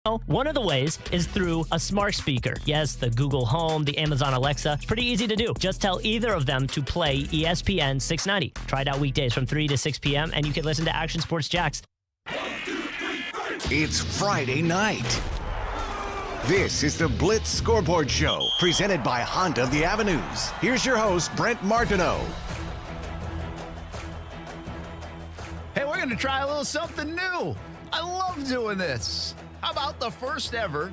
One of the ways is through a smart speaker. Yes, the Google Home, the Amazon Alexa. Pretty easy to do. Just tell either of them to play ESPN 690. Try it out weekdays from 3 to 6 p.m. and you can listen to Action Sports Jax. It's Friday night. This is the Blitz Scoreboard Show, presented by Honda of the Avenues. Here's your host, Brent Martineau. Hey, we're going to try a little something new. I love doing this. How about the first ever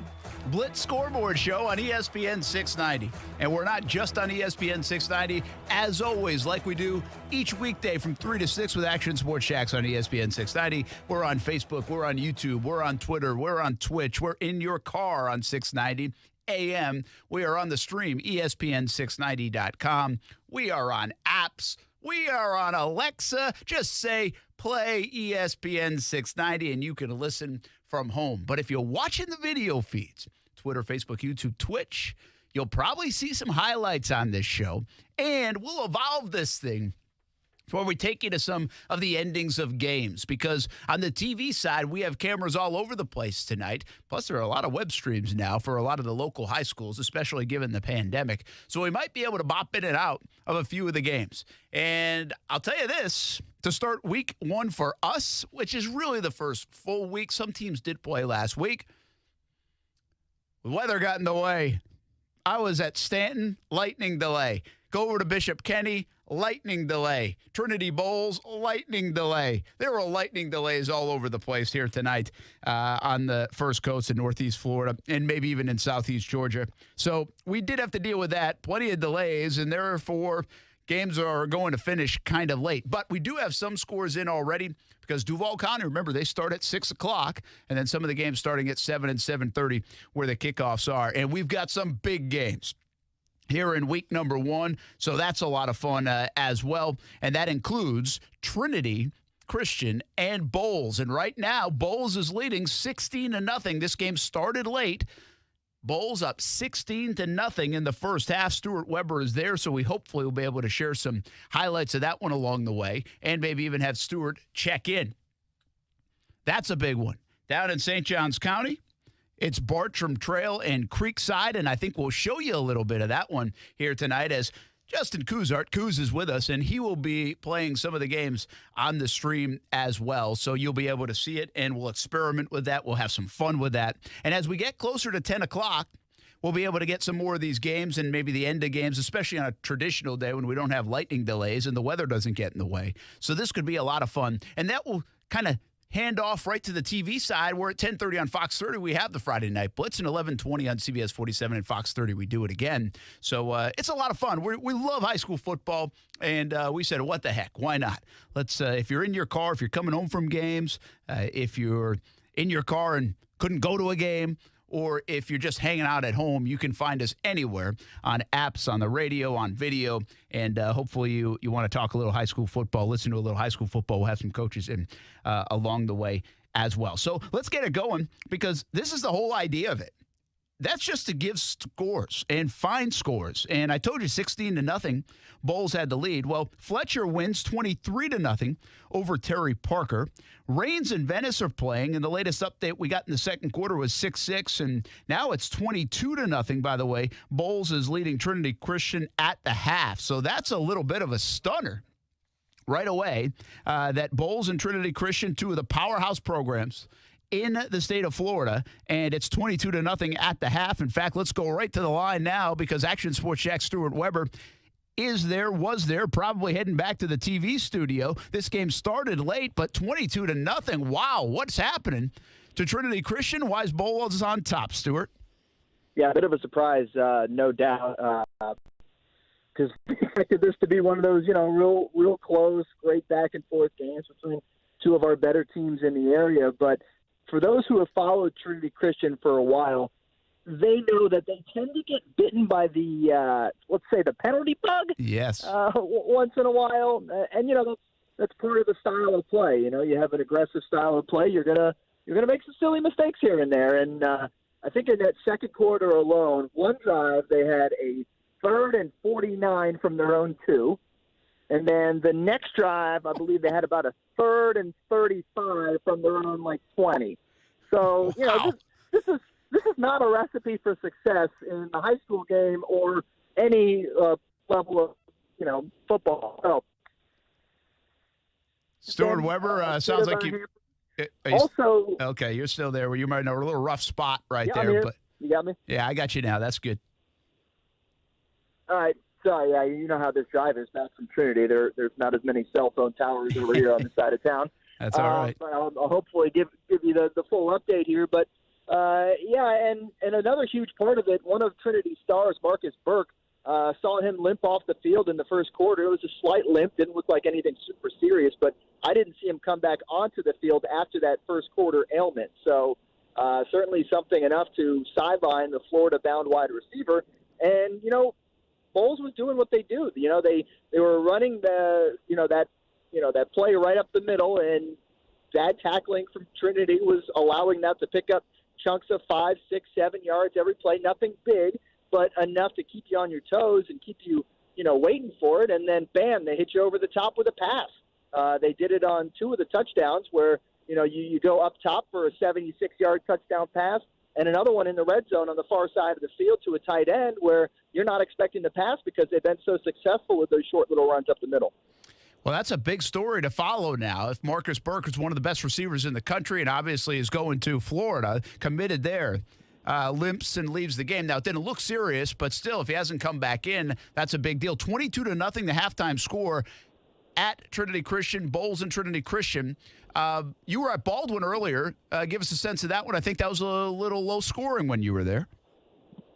Blitz Scoreboard Show on ESPN 690? And we're not just on ESPN 690, as always, like we do each weekday from 3 to 6 with Action Sports Jax on ESPN 690. We're on Facebook, we're on YouTube, we're on Twitter, we're on Twitch, we're in your car on 690 AM. We are on the stream, ESPN690.com. We are on apps. We are on Alexa. Just say, play ESPN 690, and you can listen from home. But if you're watching the video feeds, Twitter, Facebook, YouTube, Twitch, you'll probably see some highlights on this show. And we'll evolve this thing where we take you to some of the endings of games. Because on the TV side, we have cameras all over the place tonight. Plus, there are a lot of web streams now for a lot of the local high schools, especially given the pandemic. So we might be able to bop in and out of a few of the games. And I'll tell you this, to start week one for us, which is really the first full week. Some teams did play last week. The weather got in the way. I was at Stanton, lightning delay. Go over to Bishop Kenny, lightning delay. Trinity Bowls, lightning delay. There were lightning delays all over the place here tonight on the First Coast in Northeast Florida and maybe even in Southeast Georgia. So we did have to deal with that. Plenty of delays, and therefore games are going to finish kind of late. But we do have some scores in already because Duval County, remember, they start at 6 o'clock, and then some of the games starting at 7 and 7:30 where the kickoffs are. And we've got some big games here in week number one, so that's a lot of fun as well. And that includes Trinity Christian and Bowles. And right now, Bowles is leading 16-0. This game started late. Bowles up 16-0 in the first half. Stuart Weber is there, so we hopefully will be able to share some highlights of that one along the way and maybe even have Stuart check in. That's a big one. Down in St. Johns County, it's Bartram Trail and Creekside, and I think we'll show you a little bit of that one here tonight as Justin Kuzart, Kuz is with us, and he will be playing some of the games on the stream as well. So you'll be able to see it, and we'll experiment with that. We'll have some fun with that. And as we get closer to 10 o'clock, we'll be able to get some more of these games and maybe the end of games, especially on a traditional day when we don't have lightning delays and the weather doesn't get in the way. So this could be a lot of fun. And that will kind of hand off right to the TV side. We're at 10:30 on Fox 30. We have the Friday Night Blitz, and 11:20 on CBS 47 and Fox 30. We do it again. So it's a lot of fun. We love high school football, and we said, what the heck? Why not? Let's. If you're in your car, if you're coming home from games, if you're in your car and couldn't go to a game, or if you're just hanging out at home, you can find us anywhere on apps, on the radio, on video, and hopefully you want to talk a little high school football, listen to a little high school football. We'll have some coaches in along the way as well. So let's get it going because this is the whole idea of it. That's just to give scores and find scores. And I told you 16-0, Bowles had the lead. Well, Fletcher wins 23-0 over Terry Parker. Rains and Venice are playing, and the latest update we got in the second quarter was 6-6, and now it's 22-0, by the way. Bowles is leading Trinity Christian at the half. So that's a little bit of a stunner right away that Bowles and Trinity Christian, two of the powerhouse programs in the state of Florida, and it's 22-0 at the half. In fact, let's go right to the line now because Action Sports Jax Stuart Weber was there, probably heading back to the TV studio. This game started late, but 22-0. Wow, what's happening to Trinity Christian? Why is Bowles on top, Stuart? Yeah, a bit of a surprise, no doubt, because we expected this to be one of those, real close, great back-and-forth games between two of our better teams in the area, but for those who have followed Trinity Christian for a while, they know that they tend to get bitten by the, let's say, the penalty bug. Yes. Once in a while, and that's part of the style of play. You have an aggressive style of play. You're gonna make some silly mistakes here and there. And I think in that second quarter alone, one drive they had a 3rd and 49 from their own 2. And then the next drive, I believe they had about a 3rd and 35 from their own, 20. So, wow. this is not a recipe for success in the high school game or any level of football. So, Stuart Weber sounds like you. Also, okay, you're still there. Well, you might know a little rough spot right yeah, there, but you got me. Yeah, I got you now. That's good. All right. So, yeah, you know how this drive is back from Trinity. There's not as many cell phone towers over here on the side of town. That's all right. But I'll hopefully give you the full update here. But, and another huge part of it, one of Trinity's stars, Marcus Burke, saw him limp off the field in the first quarter. It was a slight limp. Didn't look like anything super serious, but I didn't see him come back onto the field after that first quarter ailment. So certainly something enough to sideline the Florida-bound wide receiver. And, Bowles was doing what they do. They were running that play right up the middle, and bad tackling from Trinity was allowing that to pick up chunks of 5, 6, 7 yards every play. Nothing big, but enough to keep you on your toes and keep you, waiting for it. And then, bam, they hit you over the top with a pass. They did it on 2 of the touchdowns where, you go up top for a 76-yard touchdown pass, and another one in the red zone on the far side of the field to a tight end where you're not expecting to pass because they've been so successful with those short little runs up the middle. Well, that's a big story to follow now. If Marcus Burke is one of the best receivers in the country and obviously is going to Florida, committed there, limps and leaves the game. Now, it didn't look serious, but still, if he hasn't come back in, that's a big deal. 22-0, the halftime score at Trinity Christian, Bowles and Trinity Christian. You were at Baldwin earlier. Give us a sense of that one. I think that was a little low scoring when you were there.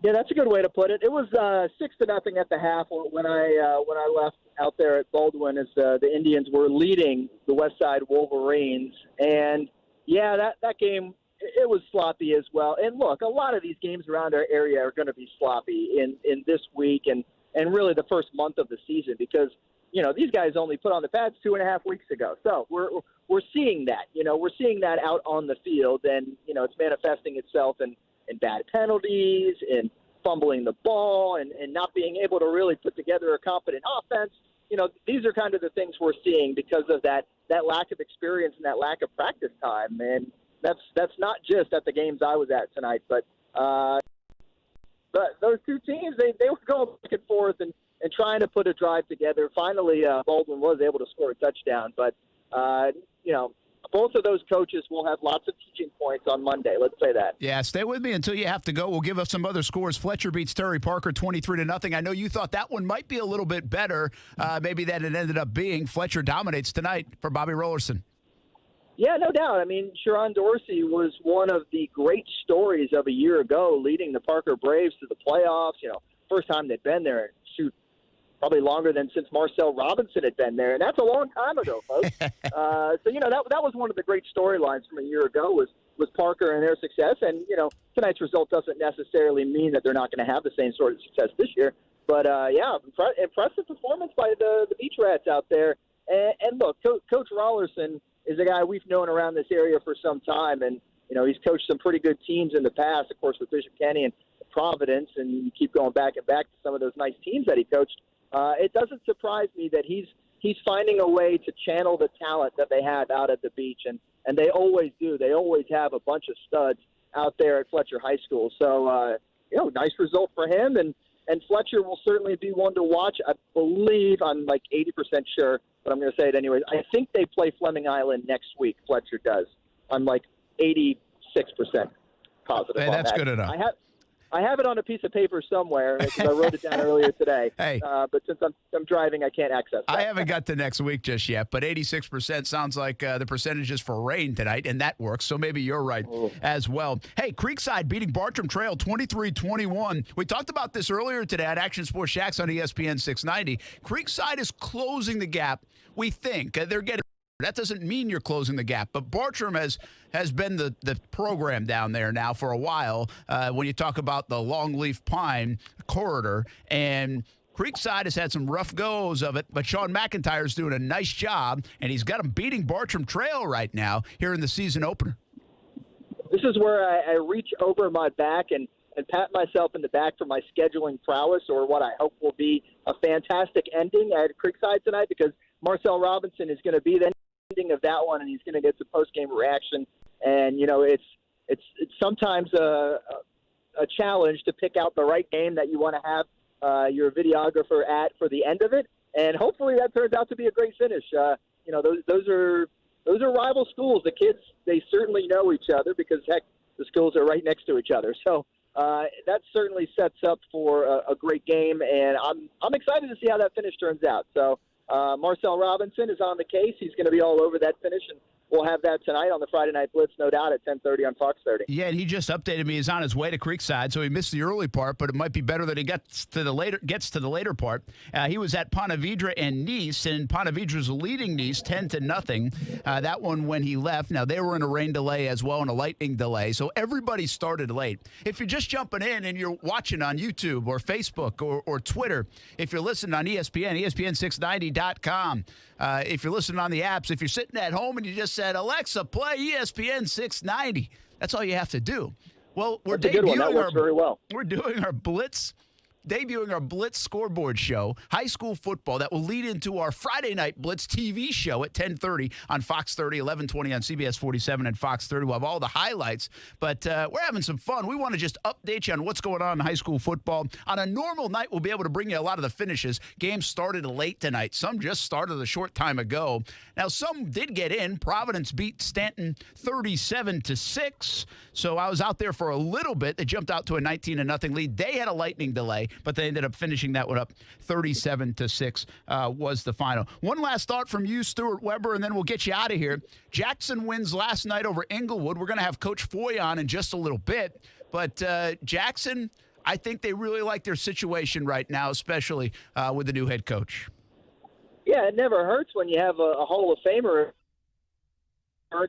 Yeah, that's a good way to put it. It was 6-0 at the half when I left out there at Baldwin as the Indians were leading the West Side Wolverines. And, yeah, that game, it was sloppy as well. And, look, a lot of these games around our area are going to be sloppy in this week and really the first month of the season because, these guys only put on the pads 2.5 weeks ago. So we're seeing that. We're seeing that out on the field, and, it's manifesting itself in bad penalties and fumbling the ball and not being able to really put together a competent offense. These are kind of the things we're seeing because of that lack of experience and that lack of practice time. And that's not just at the games I was at tonight, but those two teams, they were going back and forth and trying to put a drive together. Finally, Baldwin was able to score a touchdown, but, both of those coaches will have lots of teaching points on Monday. Let's say that. Yeah, stay with me until you have to go. We'll give us some other scores. Fletcher beats Terry Parker 23-0. I know you thought that one might be a little bit better. Maybe that it ended up being. Fletcher dominates tonight for Bobby Rollerson. Yeah, no doubt. I mean, Sharon Dorsey was one of the great stories of a year ago, leading the Parker Braves to the playoffs. First time they'd been there. Shoot. Probably longer than since Marcel Robinson had been there, and that's a long time ago, folks. So that was one of the great storylines from a year ago was Parker and their success. And tonight's result doesn't necessarily mean that they're not going to have the same sort of success this year. But impressive performance by the Beach Rats out there. And look, Coach Rollerson is a guy we've known around this area for some time, and he's coached some pretty good teams in the past, of course, with Bishop Kenny and Providence, and you keep going back and back to some of those nice teams that he coached. It doesn't surprise me that he's finding a way to channel the talent that they have out at the beach, and they always do. They always have a bunch of studs out there at Fletcher High School. So, nice result for him, and Fletcher will certainly be one to watch. I believe, I'm like 80% sure, but I'm going to say it anyways. I think they play Fleming Island next week, Fletcher does. I'm like 86% positive on that's that. Good enough. I have it on a piece of paper somewhere because I wrote it down earlier today. Hey. But since I'm driving, I can't access that. I haven't got to next week just yet, but 86% sounds like the percentages for rain tonight, and that works, so maybe you're right as well. Hey, Creekside beating Bartram Trail 23-21. We talked about this earlier today at Action Sports Shacks on ESPN 690. Creekside is closing the gap, we think. They're getting... That doesn't mean you're closing the gap, but Bartram has been the program down there now for a while when you talk about the longleaf pine corridor. And Creekside has had some rough goes of it, but Sean McIntyre's doing a nice job, and he's got them beating Bartram Trail right now here in the season opener. This is where I reach over my back and pat myself in the back for my scheduling prowess, or what I hope will be a fantastic ending at Creekside tonight, because Marcel Robinson is going to be the ending of that one, and he's going to get some post-game reaction. And, it's it's sometimes a challenge to pick out the right game that you want to have your videographer at for the end of it, and hopefully that turns out to be a great finish. Those are rival schools. The kids, they certainly know each other because heck, the schools are right next to each other. So that certainly sets up for a great game, and I'm excited to see how that finish turns out. So Marcel Robinson is on the case. He's going to be all over that finish, and we'll have that tonight on the Friday Night Blitz, no doubt, at 10:30 on Fox 30. Yeah, and he just updated me. He's on his way to Creekside, so he missed the early part, but it might be better that he gets to the later part. He was at Ponte Vedra and Nice, and Ponte Vedra's leading Nice 10-0. That one when he left. Now, they were in a rain delay as well and a lightning delay, so everybody started late. If you're just jumping in and you're watching on YouTube or Facebook or Twitter, if you're listening on ESPN, ESPN690.com, if you're listening on the apps, if you're sitting at home and you just said, Alexa, play ESPN 690. That's all you have to do. Well, we're debuting our Blitz Scoreboard show, high school football, that will lead into our Friday Night Blitz TV show at 10:30 on Fox 30, 11:20 on CBS 47 and Fox 30. We'll have all the highlights, but we're having some fun. We want to just update you on what's going on in high school football. On a normal night, we'll be able to bring you a lot of the finishes. Games started late tonight. Some just started a short time ago. Now, some did get in. Providence beat Stanton 37-6, so I was out there for a little bit. They jumped out to a 19-0 lead. They had a lightning delay, but they ended up finishing that one up 37-6 was the final. One last thought from you, Stuart Weber, and then we'll get you out of here. Jackson wins last night over Inglewood. We're going to have Coach Foy on in just a little bit. But Jackson, I think they really like their situation right now, especially with the new head coach. Yeah, it never hurts when you have a Hall of Famer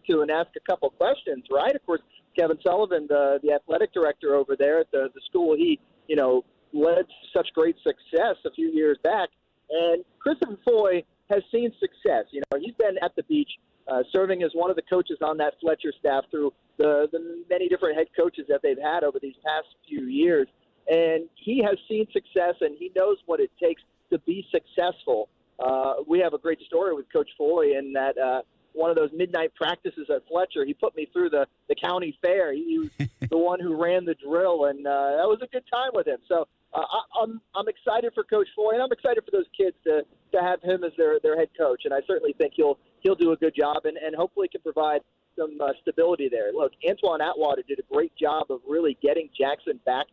to and ask a couple questions, right? Of course, Kevin Sullivan, the athletic director over there at the school, he, led such great success a few years back. And Christopher Foy has seen success. He's been at the beach serving as one of the coaches on that Fletcher staff through the many different head coaches that they've had over these past few years. And he has seen success, and he knows what it takes to be successful. We have a great story with Coach Foy in that one of those midnight practices at Fletcher, he put me through the county fair. He was the one who ran the drill, and that was a good time with him. So I'm excited for Coach Foy, and I'm excited for those kids to have him as their head coach. And I certainly think he'll do a good job and hopefully can provide some stability there. Look, Antoine Atwater did a great job of really getting Jackson back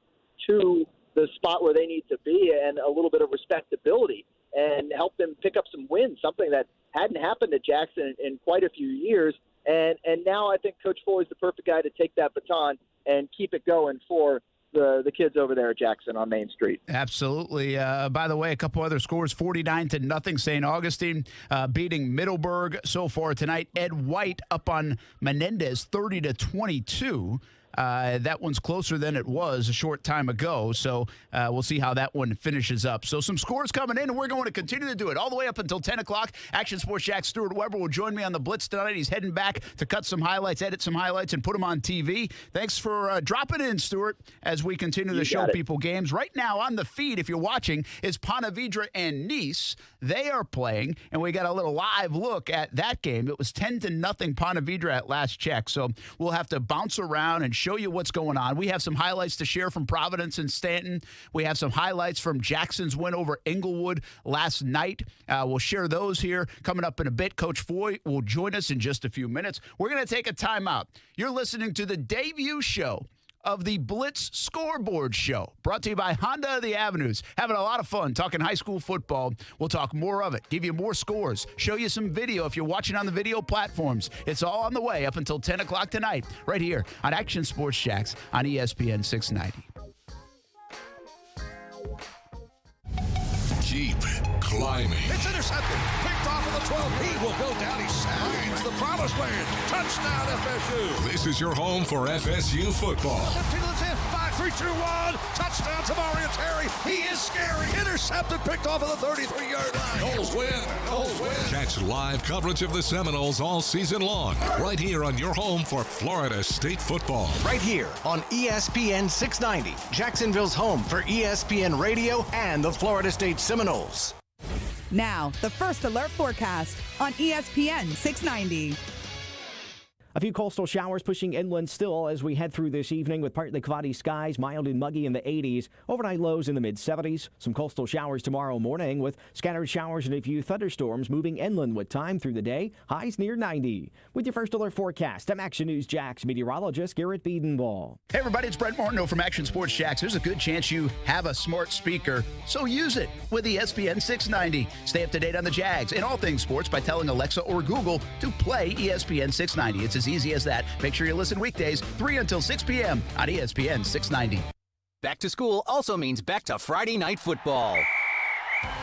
to the spot where they need to be and a little bit of respectability, and help them pick up some wins, something that hadn't happened to Jackson in quite a few years. And now I think Coach Foy is the perfect guy to take that baton and keep it going for the kids over there at Jackson on Main Street. Absolutely. By the way, a couple other scores, 49-0 St. Augustine beating Middleburg so far tonight. Ed White up on Menendez 30-22. That one's closer than it was a short time ago, so we'll see how that one finishes up. So some scores coming in, and we're going to continue to do it all the way up until 10 o'clock. Action Sports Jack Stuart Weber will join me on the Blitz tonight. He's heading back to cut some highlights, edit some highlights, and put them on TV. Thanks for dropping in, Stuart, as we continue to show people games. Right now on the feed, if you're watching, is Ponte Vedra and Nice. They are playing, and we got a little live look at that game. It was 10-0 Ponte Vedra at last check, so we'll have to bounce around and show you what's going on. We have some highlights to share from Providence and Stanton. We have some highlights from Jackson's win over Inglewood last night. We'll share those here coming up in a bit. Coach Foy will join us in just a few minutes. We're going to take a timeout. You're listening to the debut show of the Blitz Scoreboard Show, brought to you by Honda of the Avenues. Having a lot of fun talking high school football. We'll talk more of it, give you more scores, show you some video if you're watching on the video platforms. It's all on the way up until 10 o'clock tonight, right here on Action Sports Jacks on ESPN 690. Keep climbing. It's intercepted. Picked off of the 12. He will go down. He signs the promised land. Touchdown, FSU. This is your home for FSU football. 15 to the 10. 5, 3, 2, 1. Touchdown to Mario Terry. He is scary. Intercepted. Picked off of the 33-yard line. Noles win. Noles win. Catch live coverage of the Seminoles all season long, right here on your home for Florida State football. Right here on ESPN 690, Jacksonville's home for ESPN Radio and the Florida State Seminoles. Now, the First Alert forecast on ESPN 690. A few coastal showers pushing inland still as we head through this evening with partly cloudy skies, mild and muggy in the 80s. Overnight lows in the mid-70s. Some coastal showers tomorrow morning with scattered showers and a few thunderstorms moving inland with time through the day. Highs near 90. With your first alert forecast, I'm Action News Jax meteorologist Garrett Biedenball. Hey, everybody, it's Brent Martineau from Action Sports Jax. There's a good chance you have a smart speaker, so use it with ESPN 690. Stay up to date on the Jags and all things sports by telling Alexa or Google to play ESPN 690. It's as easy as that. Make sure you listen weekdays 3 until 6 p.m. on ESPN 690. Back to school also means back to Friday night football.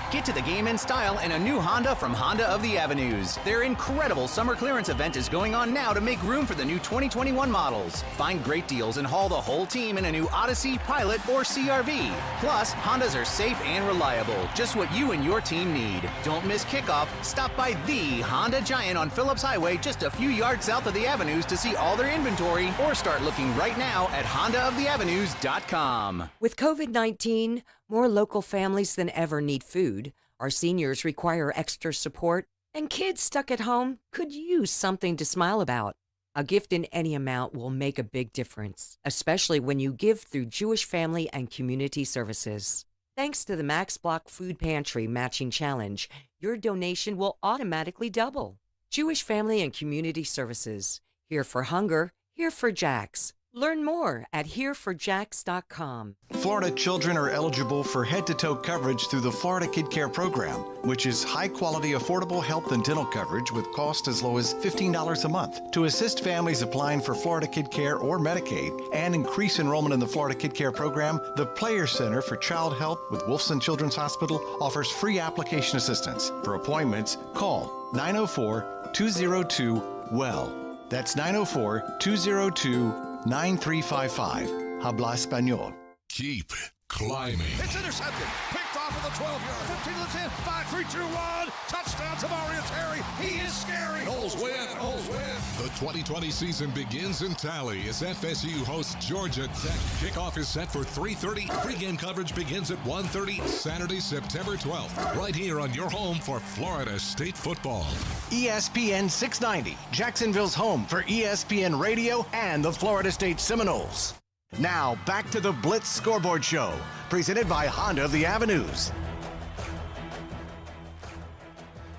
Get to the game in style in a new Honda from Honda of the Avenues. Their incredible summer clearance event is going on now to make room for the new 2021 models. Find great deals and haul the whole team in a new Odyssey, Pilot, or CRV. Plus, Hondas are safe and reliable, just what you and your team need. Don't miss kickoff. Stop by the Honda Giant on Phillips Highway just a few yards south of the Avenues to see all their inventory, or start looking right now at HondaoftheAvenues.com. With COVID-19, more local families than ever need food. Our seniors require extra support, and kids stuck at home could use something to smile about. A gift in any amount will make a big difference, especially when you give through Jewish Family and Community Services. Thanks to the Max Block Food Pantry Matching Challenge, your donation will automatically double. Jewish Family and Community Services. Here for hunger, here for Jax. Learn more at hereforjax.com. Florida children are eligible for head-to-toe coverage through the Florida Kid Care Program, which is high-quality, affordable health and dental coverage with cost as low as $15 a month. To assist families applying for Florida Kid Care or Medicaid and increase enrollment in the Florida Kid Care Program, the Player Center for Child Health with Wolfson Children's Hospital offers free application assistance. For appointments, call 904-202-WELL. That's 904-202-9355. Habla Español. Keep climbing. It's intercepted. Picked off of the 12-yard. 15 to 10. 5, 3, 2, 1. Touchdown to Mario Terry. He is scary. Knowles win. Knowles win. The 2020 season begins in Tally as FSU hosts Georgia Tech. Kickoff is set for 3:30. Pre-game coverage begins at 1:30 Saturday, September 12th. Right here on your home for Florida State football. ESPN 690, Jacksonville's home for ESPN Radio and the Florida State Seminoles. Now, back to the Blitz Scoreboard Show, presented by Honda of the Avenues.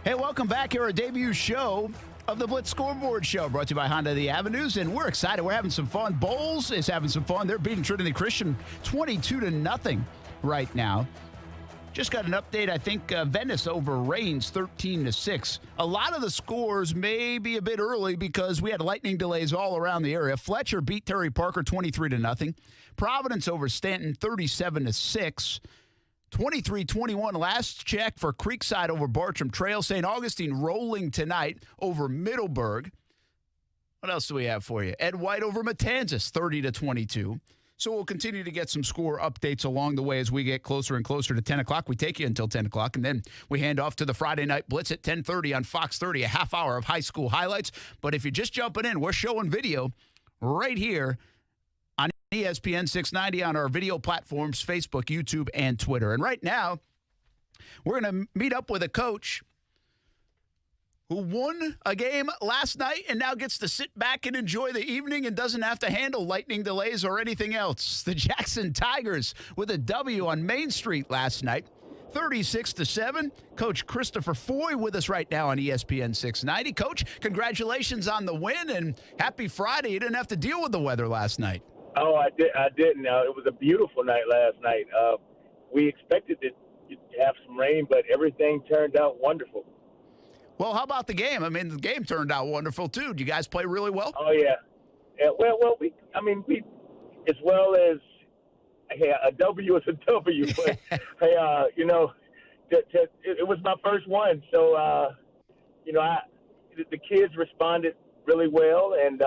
Hey, welcome back here, our debut show of the Blitz Scoreboard Show, brought to you by Honda of the Avenues, and we're excited. We're having some fun. Bowles is having some fun. They're beating Trinity Christian 22-0 right now. Just got an update. I think Venice over Reigns 13-6. A lot of the scores may be a bit early because we had lightning delays all around the area. Fletcher beat Terry Parker 23-0. Providence over Stanton 37-6. 23-21 last check for Creekside over Bartram Trail. St. Augustine rolling tonight over Middleburg. What else do we have for you? Ed White over Matanzas 30-22. So we'll continue to get some score updates along the way as we get closer and closer to 10 o'clock. We take you until 10 o'clock, and then we hand off to the Friday Night Blitz at 10:30 on Fox 30, a half hour of high school highlights. But if you're just jumping in, we're showing video right here on ESPN 690 on our video platforms, Facebook, YouTube, and Twitter. And right now, we're going to meet up with a coach who won a game last night and now gets to sit back and enjoy the evening and doesn't have to handle lightning delays or anything else. The Jackson Tigers with a W on Main Street last night, 36-7. Coach Christopher Foy with us right now on ESPN 690. Coach, congratulations on the win and happy Friday. You didn't have to deal with the weather last night. Oh, I didn't. It was a beautiful night last night. We expected to have some rain, but everything turned out wonderful. Well, how about the game? I mean, the game turned out wonderful, too. Did you guys play really well? Oh, yeah. Well, we as well as a W is a W. But, hey, it was my first one. So, the kids responded really well, and,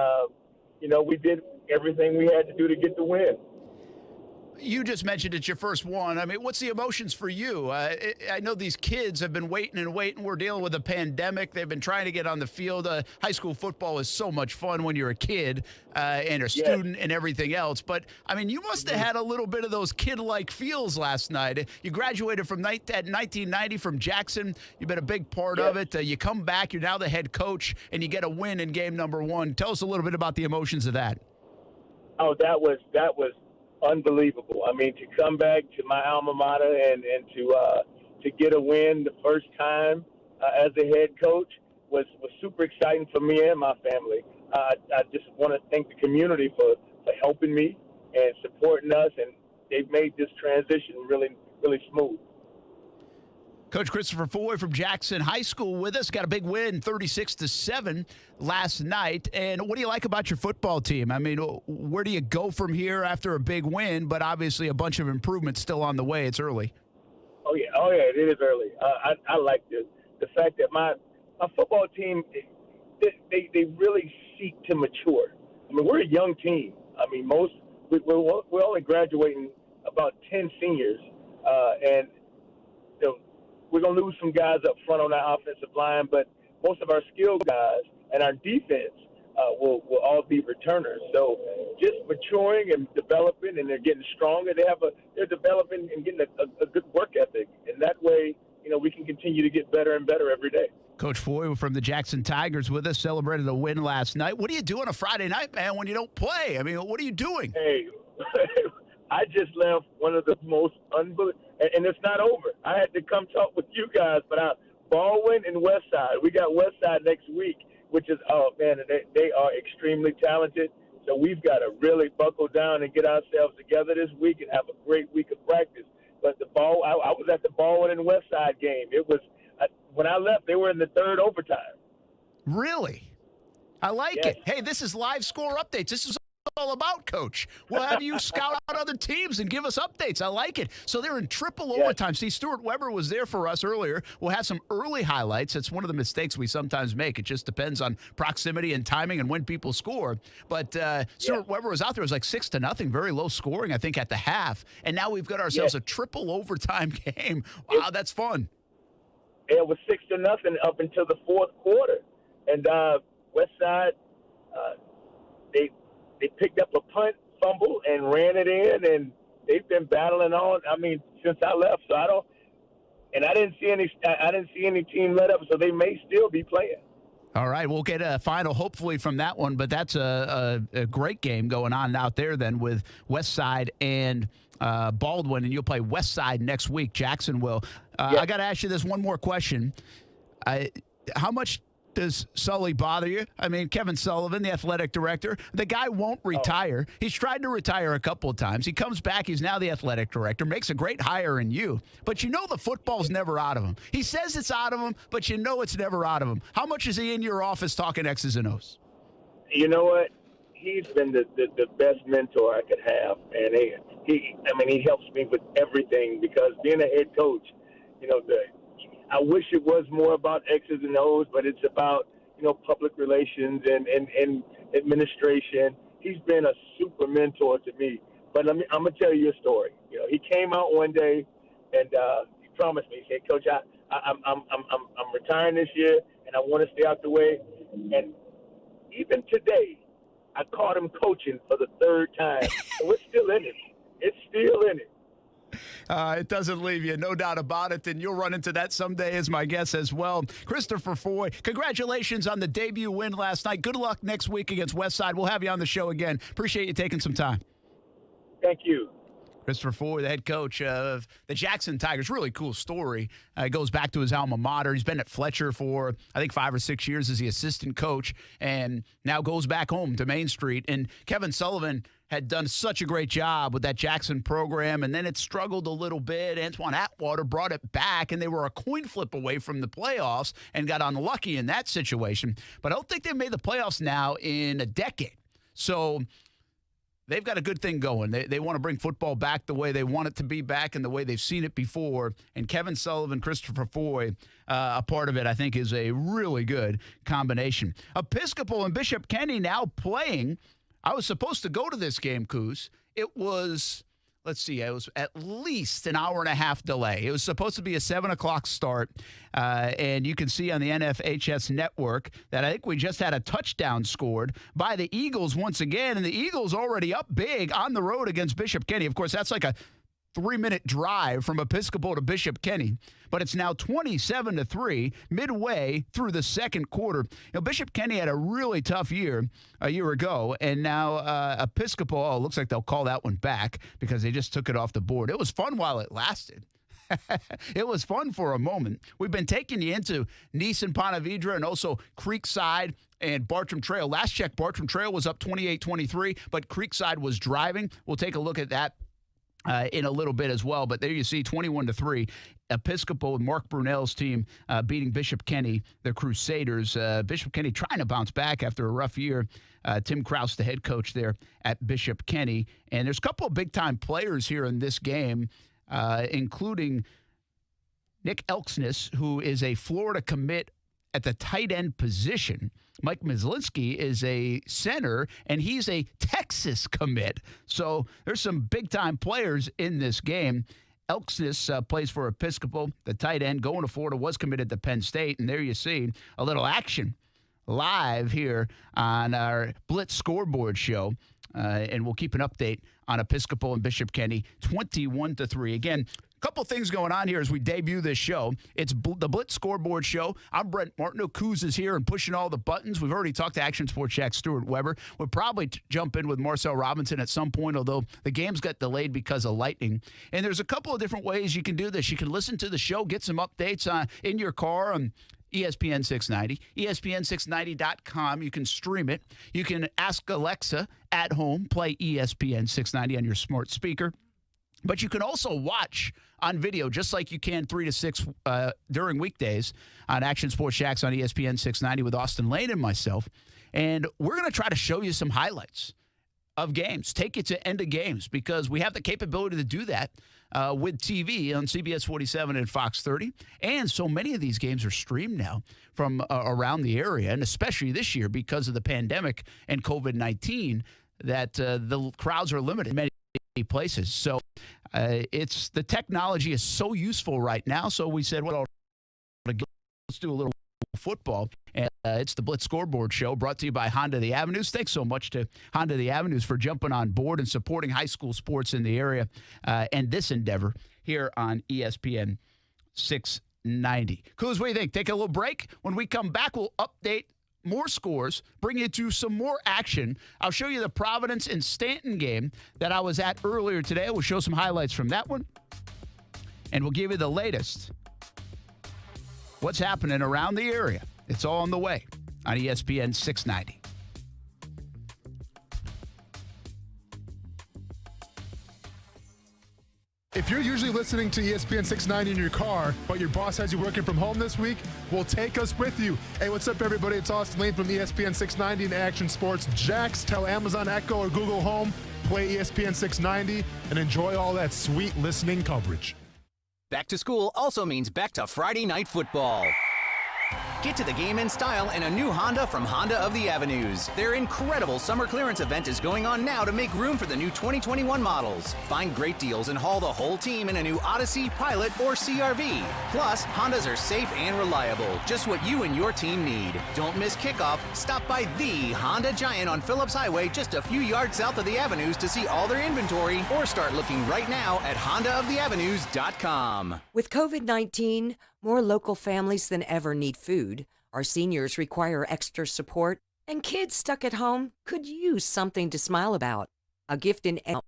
we did everything we had to do to get the win. You just mentioned it's your first one. I mean, what's the emotions for you? I know these kids have been waiting and waiting. We're dealing with a pandemic. They've been trying to get on the field. High school football is so much fun when you're a kid and a student and everything else. But, I mean, you must have had a little bit of those kid-like feels last night. You graduated from 1990 from Jackson. You've been a big part of it. You come back. You're now the head coach, and you get a win in game number one. Tell us a little bit about the emotions of that. Oh, that was unbelievable. I mean, to come back to my alma mater and to get a win the first time as a head coach was super exciting for me and my family. I just want to thank the community for helping me and supporting us, and they've made this transition really, really smooth. Coach Christopher Foy from Jackson High School with us. Got a big win, 36-7 last night. And what do you like about your football team? I mean, where do you go from here after a big win, but obviously a bunch of improvements still on the way? It's early. Oh, yeah, it is early. I like the fact that my football team, they really seek to mature. I mean, we're a young team. I mean, we're only graduating about 10 seniors, and we're going to lose some guys up front on our offensive line, but most of our skilled guys and our defense will all be returners. So just maturing and developing, and they're getting stronger. They're developing and getting a good work ethic, and that way, we can continue to get better and better every day. Coach Foy from the Jackson Tigers with us, celebrated a win last night. What do you do on a Friday night, man, when you don't play? I mean, what are you doing? Hey, I just left one of the most unbelievable, and it's not over. I had to come talk with you guys, but Baldwin and Westside. We got Westside next week, which is, they are extremely talented. So we've got to really buckle down and get ourselves together this week and have a great week of practice. But I was at the Baldwin and Westside game. It was when I left, they were in the third overtime. Really? I like it. Hey, this is live score updates. This is all about, Coach. We'll have you scout out other teams and give us updates. I like it. So they're in triple overtime. See, Stuart Weber was there for us earlier. We'll have some early highlights. That's one of the mistakes we sometimes make. It just depends on proximity and timing and when people score. But Stuart Weber was out there. It was like 6-0, very low scoring, I think, at the half. And now we've got ourselves a triple overtime game. Wow, that's fun. It was 6-0 up until the fourth quarter. And Westside, they picked up a punt, fumble, and ran it in, and they've been battling on. I mean, since I left, so I didn't see any team let up, so they may still be playing. All right, we'll get a final hopefully from that one, but that's a great game going on out there then with Westside and Baldwin, and you'll play Westside next week. Jackson will. I got to ask you this one more question. How much does Sully bother you? I mean, Kevin Sullivan, the athletic director, the guy won't retire. He's tried to retire a couple of times. He comes back. He's now the athletic director, makes a great hire in you. But the football's never out of him. He says it's out of him, but it's never out of him. How much is he in your office talking X's and O's? You know what? He's been the best mentor I could have. And he helps me with everything because being a head coach, I wish it was more about X's and O's, but it's about, public relations and administration. He's been a super mentor to me. But I'm going to tell you a story. He came out one day and he promised me, he said, Coach, I'm retiring this year and I want to stay out the way. And even today, I caught him coaching for the third time. So it's still in it. It's still in it. It doesn't leave you, no doubt about it, and you'll run into that someday as my guess as well. Christopher Foy, congratulations on the debut win last night. Good luck next week against Westside. We'll have you on the show again. Appreciate you taking some time. Thank you. Christopher Foy, the head coach of the Jackson Tigers. Really cool story. It goes back to his alma mater. He's been at Fletcher for, I think, 5 or 6 years as the assistant coach, and now goes back home to Main Street. And Kevin Sullivan had done such a great job with that Jackson program, and then it struggled a little bit. Antoine Atwater brought it back, and they were a coin flip away from the playoffs and got unlucky in that situation. But I don't think they've made the playoffs now in a decade. So they've got a good thing going. They want to bring football back the way they want it to be back and the way they've seen it before. And Kevin Sullivan, Christopher Foy, a part of it, I think, is a really good combination. Episcopal and Bishop Kenny now playing. I was supposed to go to this game, Coos. It was let's see, it was at least an hour and a half delay. It was supposed to be a 7 o'clock start, and you can see on the NFHS network that I think we just had a touchdown scored by the Eagles once again, and the Eagles already up big on the road against Bishop Kenny. Of course, that's like a 3-minute drive from Episcopal to Bishop Kenny, but it's now 27-3 midway through the second quarter. Bishop Kenny had a really tough year a year ago, and now Episcopal, looks like they'll call that one back because they just took it off the board. It was fun while it lasted. It was fun for a moment. We've been taking you into Nice and Ponte Vedra and also Creekside and Bartram Trail. Last check, Bartram Trail was up 28-23, but Creekside was driving. We'll take a look at that in a little bit as well. But there you see 21-3. Episcopal and Mark Brunell's team beating Bishop Kenny, the Crusaders. Bishop Kenny trying to bounce back after a rough year. Tim Krause, the head coach there at Bishop Kenny. And there's a couple of big-time players here in this game, including Nick Elksness, who is a Florida commit at the tight end position. Mike Myslinski is a center, and he's a Texas commit. So there's some big-time players in this game. Elksness plays for Episcopal, the tight end, going to Florida, was committed to Penn State. And there you see a little action live here on our Blitz Scoreboard show. And we'll keep an update on Episcopal and Bishop Kenny, 21-3. Again, a couple things going on here as we debut this show. It's the Blitz Scoreboard show. I'm Brent Martineau. Kuz is here and pushing all the buttons. We've already talked to Action Sports Jack Stuart Weber. We'll probably jump in with Marcel Robinson at some point, although the games got delayed because of lightning. And there's a couple of different ways you can do this. You can listen to the show, get some updates in your car on ESPN 690, ESPN690.com. You can stream it. You can ask Alexa at home, play ESPN 690 on your smart speaker. But you can also watch on video, just like you can 3 to 6 during weekdays on Action Sports Shacks on ESPN 690 with Austin Lane and myself. And we're going to try to show you some highlights of games, take you to end of games, because we have the capability to do that with TV on CBS 47 and Fox 30. And so many of these games are streamed now from around the area, and especially this year because of the pandemic and COVID-19, that the crowds are limited in many places. So it's the technology is so useful right now. So we said, well, let's do a little football. And it's the Blitz Scoreboard show brought to you by Honda of the Avenues. Thanks so much to Honda of the Avenues for jumping on board and supporting high school sports in the area and this endeavor here on ESPN 690. Kuz, what do you think? Take a little break. When we come back, we'll update more scores, bring you to some more action. I'll show you the Providence and Stanton game that I was at earlier today. We'll show some highlights from that one. And we'll give you the latest. What's happening around the area. It's all on the way on ESPN 690. If you're usually listening to ESPN 690 in your car, but your boss has you working from home this week, well, take us with you. Hey, what's up, everybody? It's Austin Lane from ESPN 690 and Action Sports Jacks. Tell Amazon Echo or Google Home, play ESPN 690, and enjoy all that sweet listening coverage. Back to school also means back to Friday Night Football. Get to the game in style in a new Honda from Honda of the Avenues. Their incredible summer clearance event is going on now to make room for the new 2021 models. Find great deals and haul the whole team in a new Odyssey, Pilot, or CRV. Plus, Hondas are safe and reliable, just what you and your team need. Don't miss kickoff. Stop by the Honda Giant on Phillips Highway just a few yards south of the Avenues to see all their inventory, or start looking right now at HondaoftheAvenues.com. With COVID-19, more local families than ever need food. Our seniors require extra support, and kids stuck at home could use something to smile about. A gift in any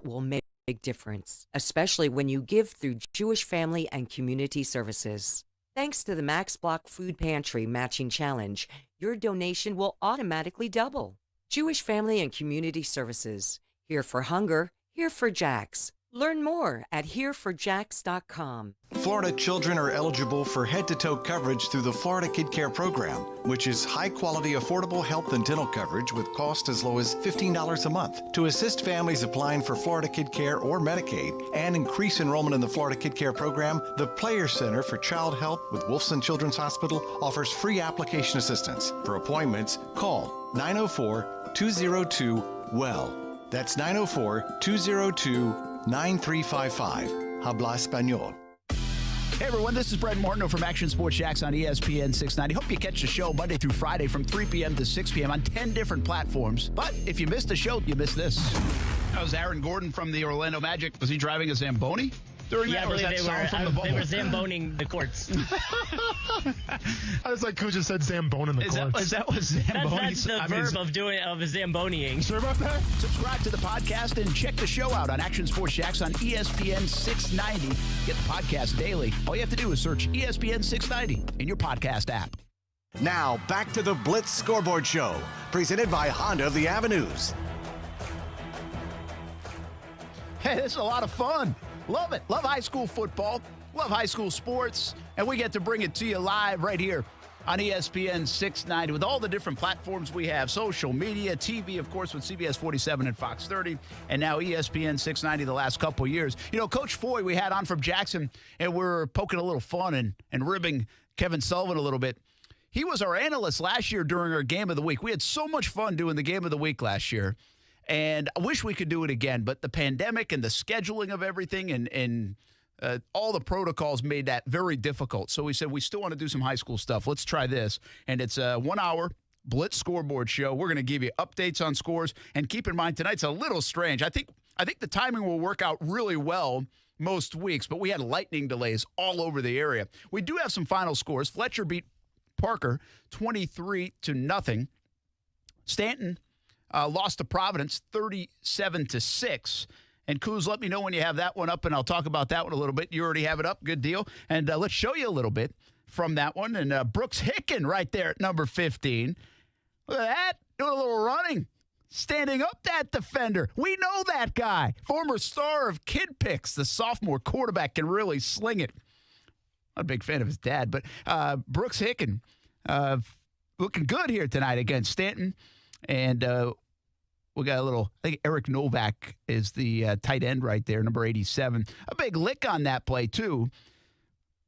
will make a big difference, especially when you give through Jewish Family and Community Services. Thanks to the Max Block Food Pantry Matching Challenge, your donation will automatically double. Jewish Family and Community Services. Here for hunger, here for Jacks. Learn more at hereforjacks.com. Florida children are eligible for head-to-toe coverage through the Florida Kid Care program, which is high-quality, affordable health and dental coverage with cost as low as $15 a month. To assist families applying for Florida Kid Care or Medicaid and increase enrollment in the Florida Kid Care program, the Player Center for Child Health with Wolfson Children's Hospital offers free application assistance. For appointments, call 904-202-WELL. That's 904-202-WELL. 9355. Habla Español. Hey everyone, this is Brett Martineau from Action Sports Jacks on ESPN 690. Hope you catch the show Monday through Friday from 3 p.m. to 6 p.m. on 10 different platforms. But if you missed the show, you missed this. That was Aaron Gordon from the Orlando Magic. Was he driving a Zamboni during that? I believe they were Zamboning the courts. I was like, who just said Zambone in the courts? Is that what Zamboni? That's the verb of Zamboniing. Sure about that? Subscribe to the podcast and check the show out on Action Sports Jacks on ESPN 690. Get the podcast daily. All you have to do is search ESPN 690 in your podcast app. Now, back to the Blitz Scoreboard Show, presented by Honda of the Avenues. Hey, this is a lot of fun. Love it. Love high school football. Love high school sports. And we get to bring it to you live right here on ESPN 690 with all the different platforms we have. Social media, TV, of course, with CBS 47 and Fox 30, and now ESPN 690 the last couple years. You know, Coach Foy we had on from Jackson, and we're poking a little fun and ribbing Kevin Sullivan a little bit. He was our analyst last year during our Game of the Week. We had so much fun doing the Game of the Week last year. And I wish we could do it again, but the pandemic and the scheduling of everything and all the protocols made that very difficult. So we said we still want to do some high school stuff. Let's try this. And it's a 1-hour Blitz Scoreboard show. We're going to give you updates on scores. And keep in mind, tonight's a little strange. I think the timing will work out really well most weeks, but we had lightning delays all over the area. We do have some final scores. Fletcher beat Parker 23-0. Stanton lost to Providence 37-6. And Kuz, let me know when you have that one up, and I'll talk about that one a little bit. You already have it up. Good deal. And let's show you a little bit from that one. And Brooks Hicken right there at number 15. Look at that. Doing a little running. Standing up that defender. We know that guy. Former star of Kid Picks. The sophomore quarterback can really sling it. Not a big fan of his dad, but Brooks Hicken looking good here tonight against Stanton. And we got a little, I think Eric Novak is the tight end right there, number 87. A big lick on that play, too.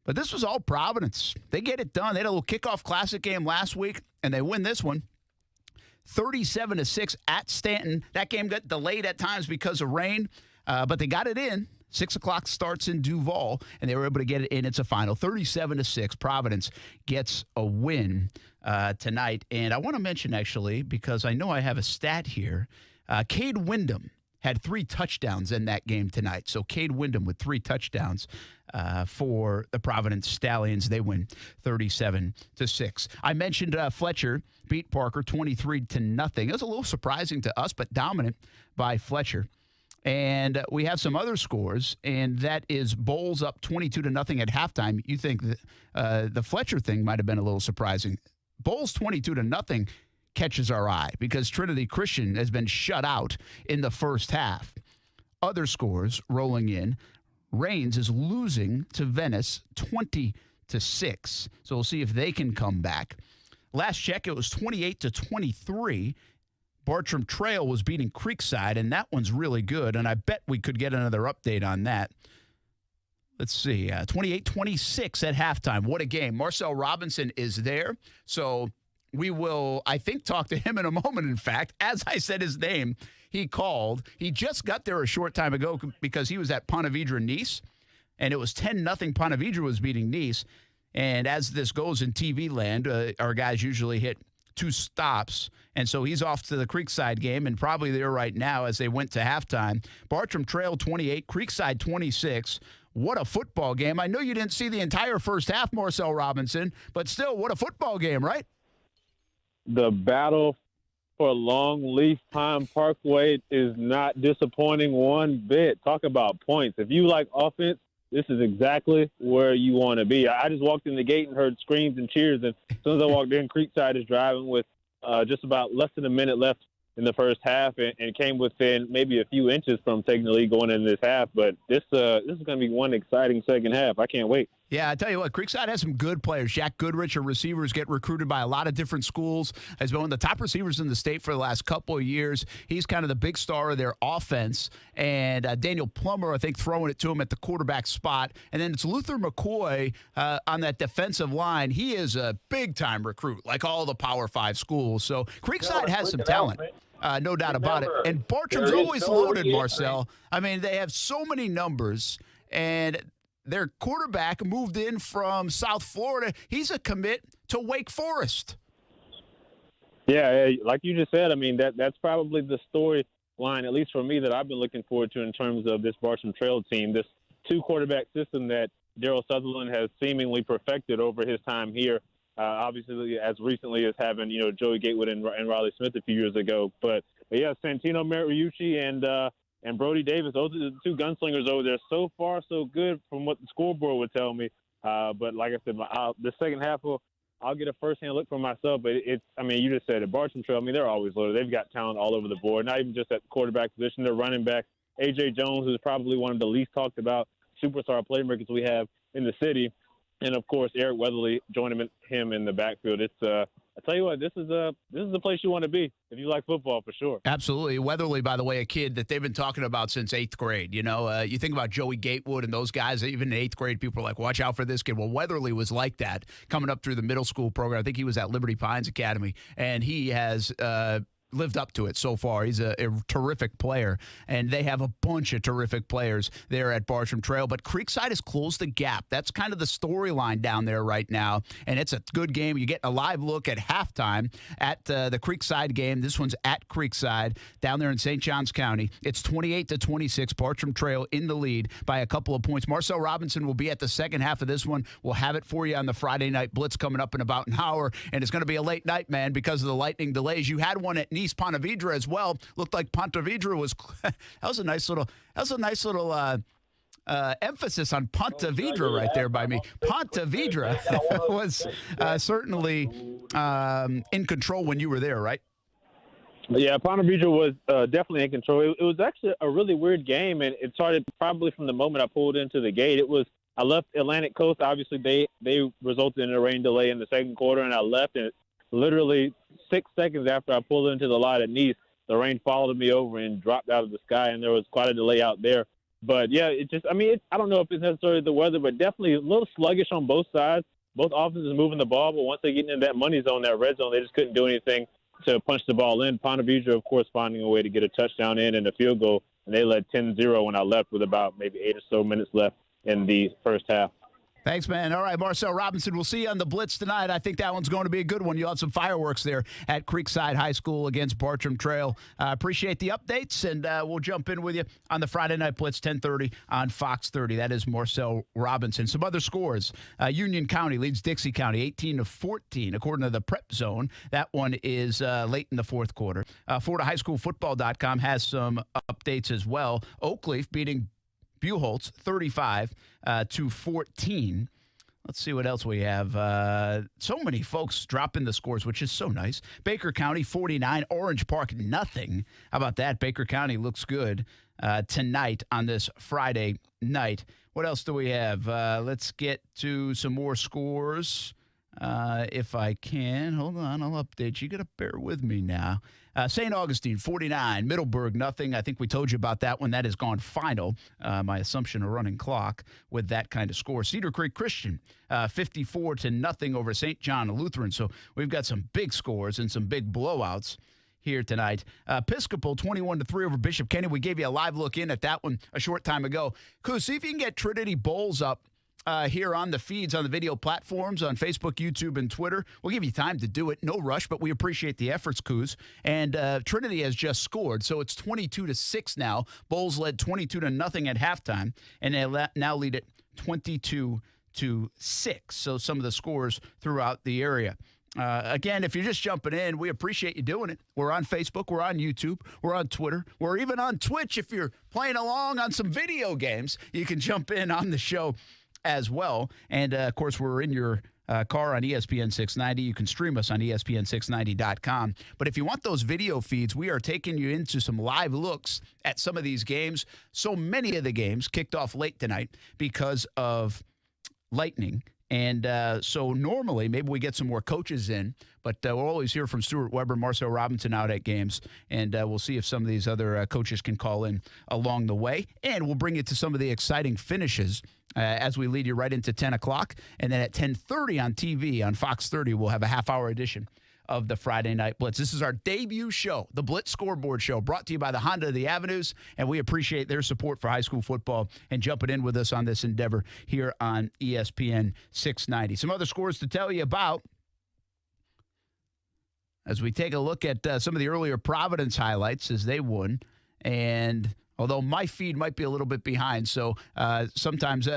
But this was all Providence. They get it done. They had a little kickoff classic game last week, and they win this one 37-6 at Stanton. That game got delayed at times because of rain, but they got it in. 6 o'clock starts in Duval, and they were able to get it in. It's a final 37-6. Providence gets a win tonight. And I want to mention, actually, because I know I have a stat here, Cade Wyndham had 3 touchdowns in that game tonight. So Cade Wyndham with 3 touchdowns for the Providence Stallions. They win 37-6. I mentioned Fletcher beat Parker 23-0. It was a little surprising to us, but dominant by Fletcher. And we have some other scores, and that is Bowles up 22-0 at halftime. You think that, the Fletcher thing might have been a little surprising. Bowles 22-0 catches our eye because Trinity Christian has been shut out in the first half. Other scores rolling in. Rains is losing to Venice 20-6. So we'll see if they can come back. Last check, it was 28-23. Bartram Trail was beating Creekside, and that one's really good, and I bet we could get another update on that. Let's see, 28-26 at halftime. What a game. Marcel Robinson is there, so we will, I think, talk to him in a moment, in fact. As I said his name, he called. He just got there a short time ago because he was at Ponte Vedra Nice, and it was 10-0 Ponte Vedra was beating Nice, and as this goes in TV land, our guys usually hit 2 stops, and so he's off to the Creekside game and probably there right now as they went to halftime. Bartram Trail 28, Creekside 26. What a football game. I know you didn't see the entire first half, Marcel Robinson, but still, what a football game, right? The battle for Longleaf Pine Parkway is not disappointing one bit. Talk about points. If you like offense, this is exactly where you want to be. I just walked in the gate and heard screams and cheers, and as soon as I walked in, Creekside is driving with just about less than a minute left in the first half and came within maybe a few inches from taking the lead going into this half. But this is going to be one exciting second half. I can't wait. Yeah, I tell you what, Creekside has some good players. Jack Goodrich, a receivers, get recruited by a lot of different schools. Has been one of the top receivers in the state for the last couple of years. He's kind of the big star of their offense. And Daniel Plummer, I think, throwing it to him at the quarterback spot. And then it's Luther McCoy on that defensive line. He is a big-time recruit, like all the Power 5 schools. So Creekside has some talent. no doubt about it. And Bartram's always loaded, Marcel. I mean, they have so many numbers, and their quarterback moved in from South Florida. He's a commit to Wake Forest. Yeah, like you just said, I mean, that's probably the storyline, at least for me, that I've been looking forward to in terms of this Bartram Trail team, this two-quarterback system that Darryl Sutherland has seemingly perfected over his time here. Obviously, as recently as having, Joey Gatewood and Riley Smith a few years ago. But yeah, Santino Mariucci and Brody Davis, those are the two gunslingers over there. So far, so good from what the scoreboard would tell me. But like I said, the second half, I'll get a first-hand look for myself. But you just said it, Bartram Trail, they're always loaded. They've got talent all over the board, not even just at the quarterback position. They're running back. A.J. Jones is probably one of the least talked about superstar playmakers we have in the city. And, of course, Eric Weatherly joining him in the backfield. It's I tell you what, this is a place you want to be if you like football, for sure. Absolutely. Weatherly, by the way, a kid that they've been talking about since 8th grade. You think about Joey Gatewood and those guys, even in 8th grade, people are like, watch out for this kid. Well, Weatherly was like that coming up through the middle school program. I think he was at Liberty Pines Academy, and he has lived up to it so far. He's a terrific player, and they have a bunch of terrific players there at Bartram Trail. But Creekside has closed the gap. That's kind of the storyline down there right now, and it's a good game. You get a live look at halftime at the Creekside game. This one's at Creekside down there in St. Johns County. It's 28-26. Bartram Trail in the lead by a couple of points. Marcel Robinson will be at the second half of this one. We'll have it for you on the Friday Night Blitz coming up in about an hour, and it's going to be a late night, man, because of the lightning delays. You had one at East Ponte Vedra as well. Looked like Ponte Vedra was that was a nice little emphasis on Ponte Vedra right there by me. Ponte Vedra was certainly in control when you were there, right? Yeah, Ponte Vedra was definitely in control. It was actually a really weird game, and it started probably from the moment I pulled into the gate. I left Atlantic Coast. Obviously, they resulted in a rain delay in the second quarter, and I left, and literally 6 seconds after I pulled into the lot at Nice, the rain followed me over and dropped out of the sky, and there was quite a delay out there. But, yeah, I don't know if it's necessarily the weather, but definitely a little sluggish on both sides. Both offenses moving the ball, but once they get into that money zone, that red zone, they just couldn't do anything to punch the ball in. Ponte Vedra, of course, finding a way to get a touchdown in and a field goal, and they led 10-0 when I left with about maybe 8 or so minutes left in the first half. Thanks, man. All right, Marcel Robinson, we'll see you on the Blitz tonight. I think that one's going to be a good one. You'll have some fireworks there at Creekside High School against Bartram Trail. Appreciate the updates, and we'll jump in with you on the Friday Night Blitz, 10:30 on Fox 30. That is Marcel Robinson. Some other scores. Union County leads Dixie County 18-14, according to the Prep Zone. That one is late in the fourth quarter. FloridaHighSchoolFootball.com has some updates as well. Oakleaf beating Buchholz 35-14. Let's see what else we have. So many folks dropping the scores, which is so nice. Baker County 49, Orange Park nothing. How about that? Baker County looks good tonight on this Friday night. What else do we have? Let's get to some more scores. If I can. Hold on, I'll update you. You got to bear with me now. St. Augustine, 49. Middleburg, nothing. I think we told you about that one. That has gone final. My assumption, a running clock with that kind of score. Cedar Creek Christian, 54-0 over St. John Lutheran. So we've got some big scores and some big blowouts here tonight. Episcopal, 21-3 over Bishop Kenny. We gave you a live look in at that one a short time ago. Cool, see if you can get Trinity Bowls up here on the feeds, on the video platforms, on Facebook, YouTube, and Twitter. We'll give you time to do it. No rush, but we appreciate the efforts, Coos. And Trinity has just scored, so it's 22-6 now. Bulls led 22-0 at halftime, and they now lead it 22-6. So some of the scores throughout the area. Again, if you're just jumping in, we appreciate you doing it. We're on Facebook. We're on YouTube. We're on Twitter. We're even on Twitch. If you're playing along on some video games, you can jump in on the show as well. And, of course, we're in your car on ESPN 690. You can stream us on ESPN690.com. But if you want those video feeds, we are taking you into some live looks at some of these games. So many of the games kicked off late tonight because of lightning. And so normally maybe we get some more coaches in, but we'll always hear from Stuart Weber, Marcel Robinson out at games, and we'll see if some of these other coaches can call in along the way. And we'll bring you to some of the exciting finishes as we lead you right into 10 o'clock. And then at 10:30 on TV on Fox 30, we'll have a half-hour edition of the Friday Night Blitz. This is our debut show, the Blitz Scoreboard Show, brought to you by the Honda of the Avenues, and we appreciate their support for high school football and jumping in with us on this endeavor here on ESPN 690. Some other scores to tell you about as we take a look at some of the earlier Providence highlights as they won. And although my feed might be a little bit behind, so sometimes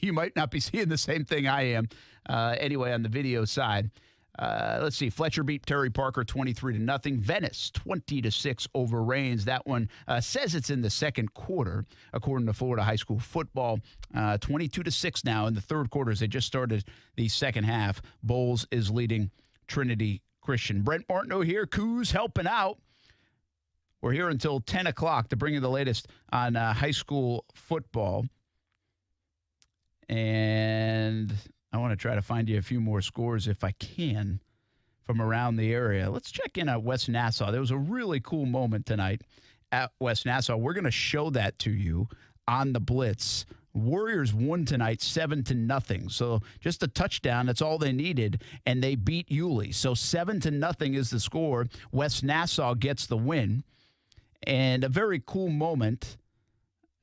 you might not be seeing the same thing I am. Anyway, on the video side, let's see. Fletcher beat Terry Parker 23-0. Venice 20-6 over Reigns. That one says it's in the second quarter, according to Florida High School Football. 22-6 now in the third quarter as they just started the second half. Bowles is leading Trinity Christian. Brent Martineau here. Coos helping out. We're here until 10 o'clock to bring you the latest on high school football. And I want to try to find you a few more scores if I can from around the area. Let's check in at West Nassau. There was a really cool moment tonight at West Nassau. We're going to show that to you on the Blitz. Warriors won tonight 7-0. So just a touchdown. That's all they needed. And they beat Yulee. So 7-0 is the score. West Nassau gets the win. And a very cool moment,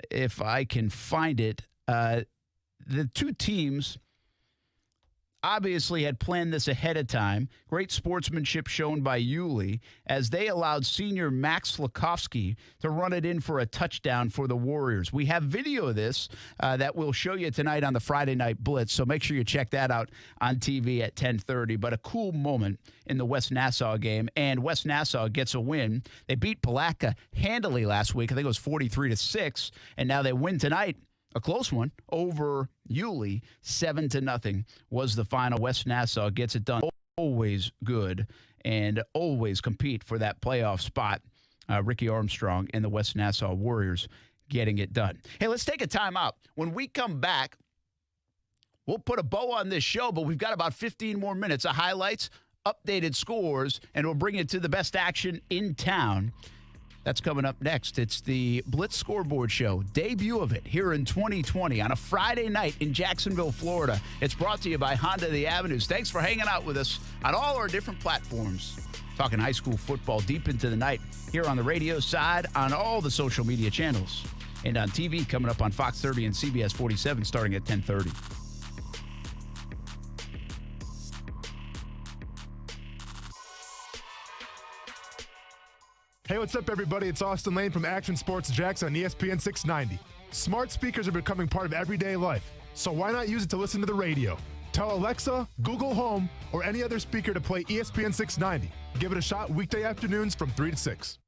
if I can find it. The two teams obviously had planned this ahead of time. Great sportsmanship shown by Yulee as they allowed senior Max Lakovsky to run it in for a touchdown for the Warriors. We have video of this that we'll show you tonight on the Friday Night Blitz, so make sure you check that out on TV at 10:30. But a cool moment in the West Nassau game, and West Nassau gets a win. They beat Palatka handily last week. I think it was 43-6, and now they win tonight. A close one over Yulee, 7-0 was the final. West Nassau gets it done. Always good and always compete for that playoff spot. Ricky Armstrong and the West Nassau Warriors getting it done. Hey, let's take a timeout. When we come back, we'll put a bow on this show, but we've got about 15 more minutes of highlights, updated scores, and we'll bring you to the best action in town. That's coming up next. It's the Blitz Scoreboard Show, debut of it here in 2020 on a Friday night in Jacksonville, Florida. It's brought to you by Honda of the Avenues. Thanks for hanging out with us on all our different platforms. Talking high school football deep into the night here on the radio side, on all the social media channels, and on TV coming up on Fox 30 and CBS 47 starting at 10:30. Hey, what's up, everybody? It's Austin Lane from Action Sports Jacks on ESPN 690. Smart speakers are becoming part of everyday life, so why not use it to listen to the radio? Tell Alexa, Google Home, or any other speaker to play ESPN 690. Give it a shot weekday afternoons from 3 to 6.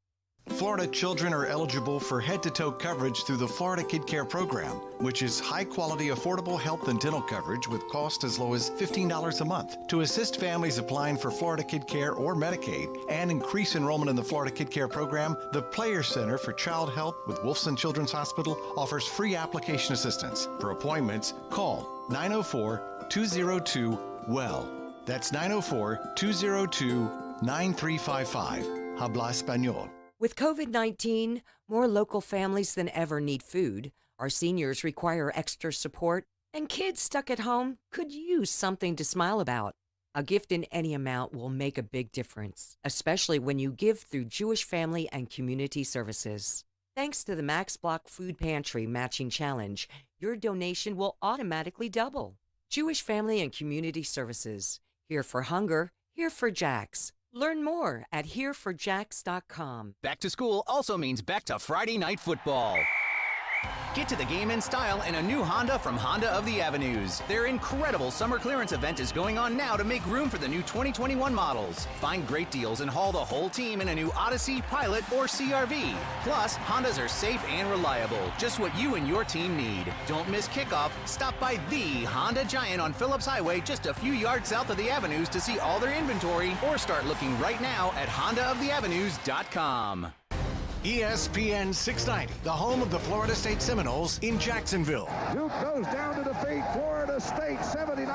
Florida children are eligible for head-to-toe coverage through the Florida Kid Care program, which is high-quality, affordable health and dental coverage with cost as low as $15 a month. To assist families applying for Florida Kid Care or Medicaid and increase enrollment in the Florida Kid Care program, the Player Center for Child Health with Wolfson Children's Hospital offers free application assistance. For appointments, call 904-202-WELL. That's 904-202-9355. Habla Español. With COVID-19, more local families than ever need food. Our seniors require extra support, and kids stuck at home could use something to smile about. A gift in any amount will make a big difference, especially when you give through Jewish Family and Community Services. Thanks to the Max Block Food Pantry Matching Challenge, your donation will automatically double. Jewish Family and Community Services. Here for hunger, here for Jacks. Learn more at hereforjacks.com. Back to school also means back to Friday Night Football. Get to the game in style in a new Honda from Honda of the Avenues. Their incredible summer clearance event is going on now to make room for the new 2021 models. Find great deals and haul the whole team in a new Odyssey, Pilot, or CRV. Plus, Hondas are safe and reliable, just what you and your team need. Don't miss kickoff. Stop by the Honda Giant on Phillips Highway just a few yards south of the Avenues to see all their inventory, or start looking right now at HondaoftheAvenues.com. ESPN 690, the home of the Florida State Seminoles in Jacksonville. Duke goes down to defeat Florida State 79.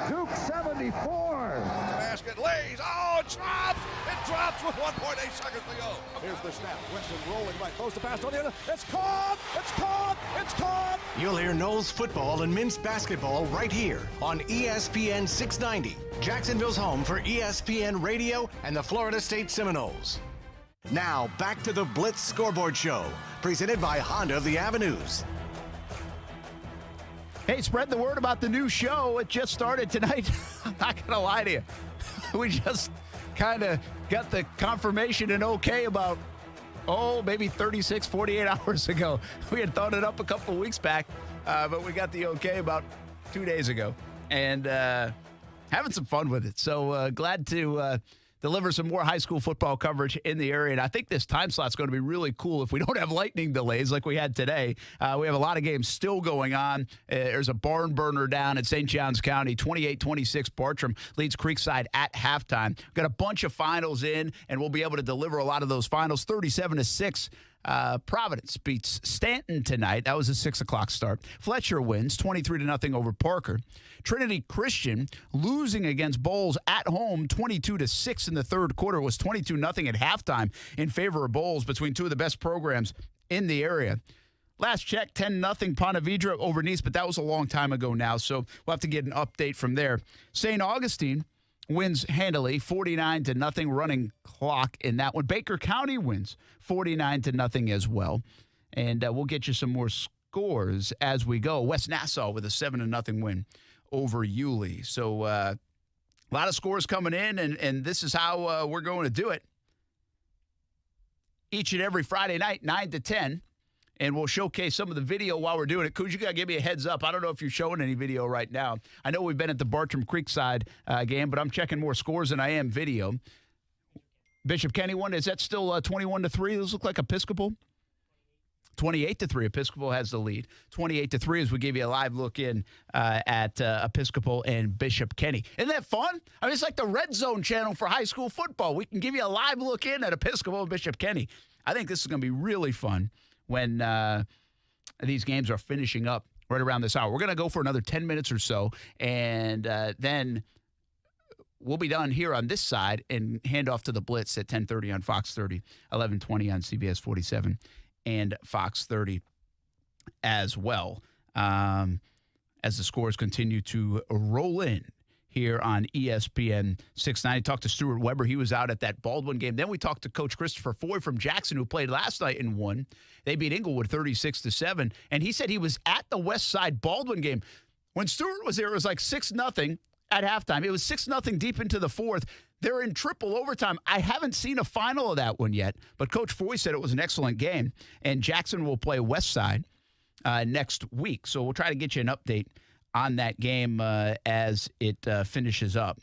Duke 74. Basket lays. Oh, it drops. It drops with 1.8 seconds to go. Here's the snap. Winston rolling right. Throws the pass on the other. It's caught. It's caught. It's caught. You'll hear Knowles football and men's basketball right here on ESPN 690, Jacksonville's home for ESPN Radio and the Florida State Seminoles. Now, back to the Blitz Scoreboard Show, presented by Honda of the Avenues. Hey, spread the word about the new show. It just started tonight. I'm not going to lie to you. We just kind of got the confirmation and okay about, maybe 36, 48 hours ago. We had thought it up a couple of weeks back, but we got the okay about 2 days ago. And having some fun with it. So glad to deliver some more high school football coverage in the area. And I think this time slot's going to be really cool if we don't have lightning delays like we had today. We have a lot of games still going on. There's a barn burner down at St. Johns County. 28-26 Bartram leads Creekside at halftime. We've got a bunch of finals in, and we'll be able to deliver a lot of those finals. 37-6. Providence beats Stanton tonight. That was a 6 o'clock start. Fletcher wins 23-0 over Parker. Trinity Christian losing against Bowles at home 22-6 in the third quarter. It was 22-0 at halftime in favor of Bowles, between two of the best programs in the area. Last check, 10-0 Ponte Vedra over Nice, but that was a long time ago now, so we'll have to get an update from there. St. Augustine wins handily, 49-0, running clock in that one. Baker County wins 49-0 as well. And we'll get you some more scores as we go. West Nassau with a 7-0 win over Yulee. So a lot of scores coming in, and this is how we're going to do it. Each and every Friday night, 9 to 10. And we'll showcase some of the video while we're doing it. Coos, you got to give me a heads up. I don't know if you're showing any video right now. I know we've been at the Bartram Creekside game, but I'm checking more scores than I am video. Bishop Kenny won. Is that still 21-3? Those look like Episcopal. 28-3. Episcopal has the lead. 28-3 as we give you a live look in at Episcopal and Bishop Kenny. Isn't that fun? I mean, it's like the Red Zone channel for high school football. We can give you a live look in at Episcopal and Bishop Kenny. I think this is going to be really fun when these games are finishing up right around this hour. We're going to go for another 10 minutes or so, and then we'll be done here on this side and hand off to the Blitz at 10:30 on Fox 30, 11:20 on CBS 47 and Fox 30 as well, as the scores continue to roll in here on ESPN 690. Talked to Stuart Weber. He was out at that Baldwin game. Then we talked to Coach Christopher Foy from Jackson, who played last night and won. They beat Inglewood 36-7. And he said he was at the West Side Baldwin game. When Stuart was there, it was like 6-0 at halftime. It was 6-0 deep into the fourth. They're in triple overtime. I haven't seen a final of that one yet, but Coach Foy said it was an excellent game. And Jackson will play West Side next week. So we'll try to get you an update on that game as it finishes up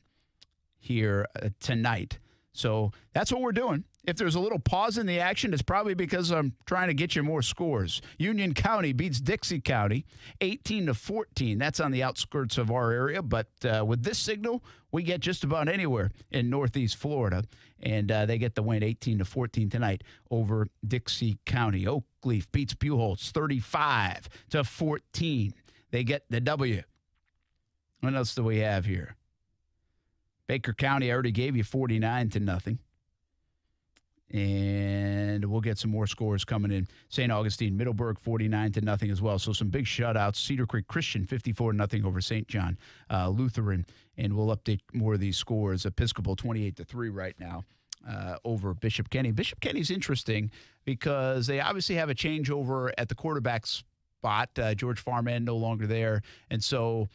here tonight. So that's what we're doing. If there's a little pause in the action, it's probably because I'm trying to get you more scores. Union County beats Dixie County 18-14. That's on the outskirts of our area, but with this signal, we get just about anywhere in Northeast Florida, and they get the win 18-14 tonight over Dixie County. Oakleaf beats Buchholz 35-14. They get the W. What else do we have here? Baker County, I already gave you 49-0. And we'll get some more scores coming in. St. Augustine, Middleburg, 49-0 as well. So some big shutouts. Cedar Creek Christian, 54-0 over St. John Lutheran. And we'll update more of these scores. Episcopal, 28-3 right now over Bishop Kenny. Bishop Kenny's interesting because they obviously have a changeover at the quarterback spot. George Farman no longer there. And so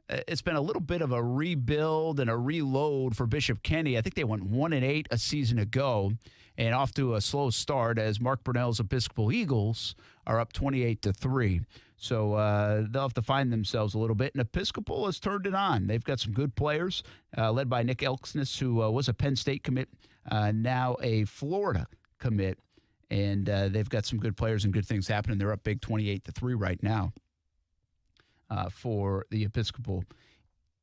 it's been a little bit of a rebuild and a reload for Bishop Kenny. I think they went 1-8 a season ago and off to a slow start as Mark Brunell's Episcopal Eagles are up 28-3. So they'll have to find themselves a little bit. And Episcopal has turned it on. They've got some good players led by Nick Elksness, who was a Penn State commit, now a Florida commit. And they've got some good players and good things happening. They're up big 28-3 right now for the Episcopal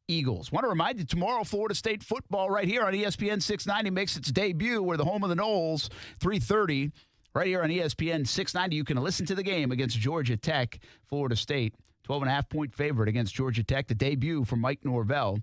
Eagles. Want to remind you, tomorrow, Florida State football right here on ESPN 690 makes its debut. We're the home of the Noles, 3:30, right here on ESPN 690. You can listen to the game against Georgia Tech. Florida State, 12.5-point favorite against Georgia Tech. The debut for Mike Norvell.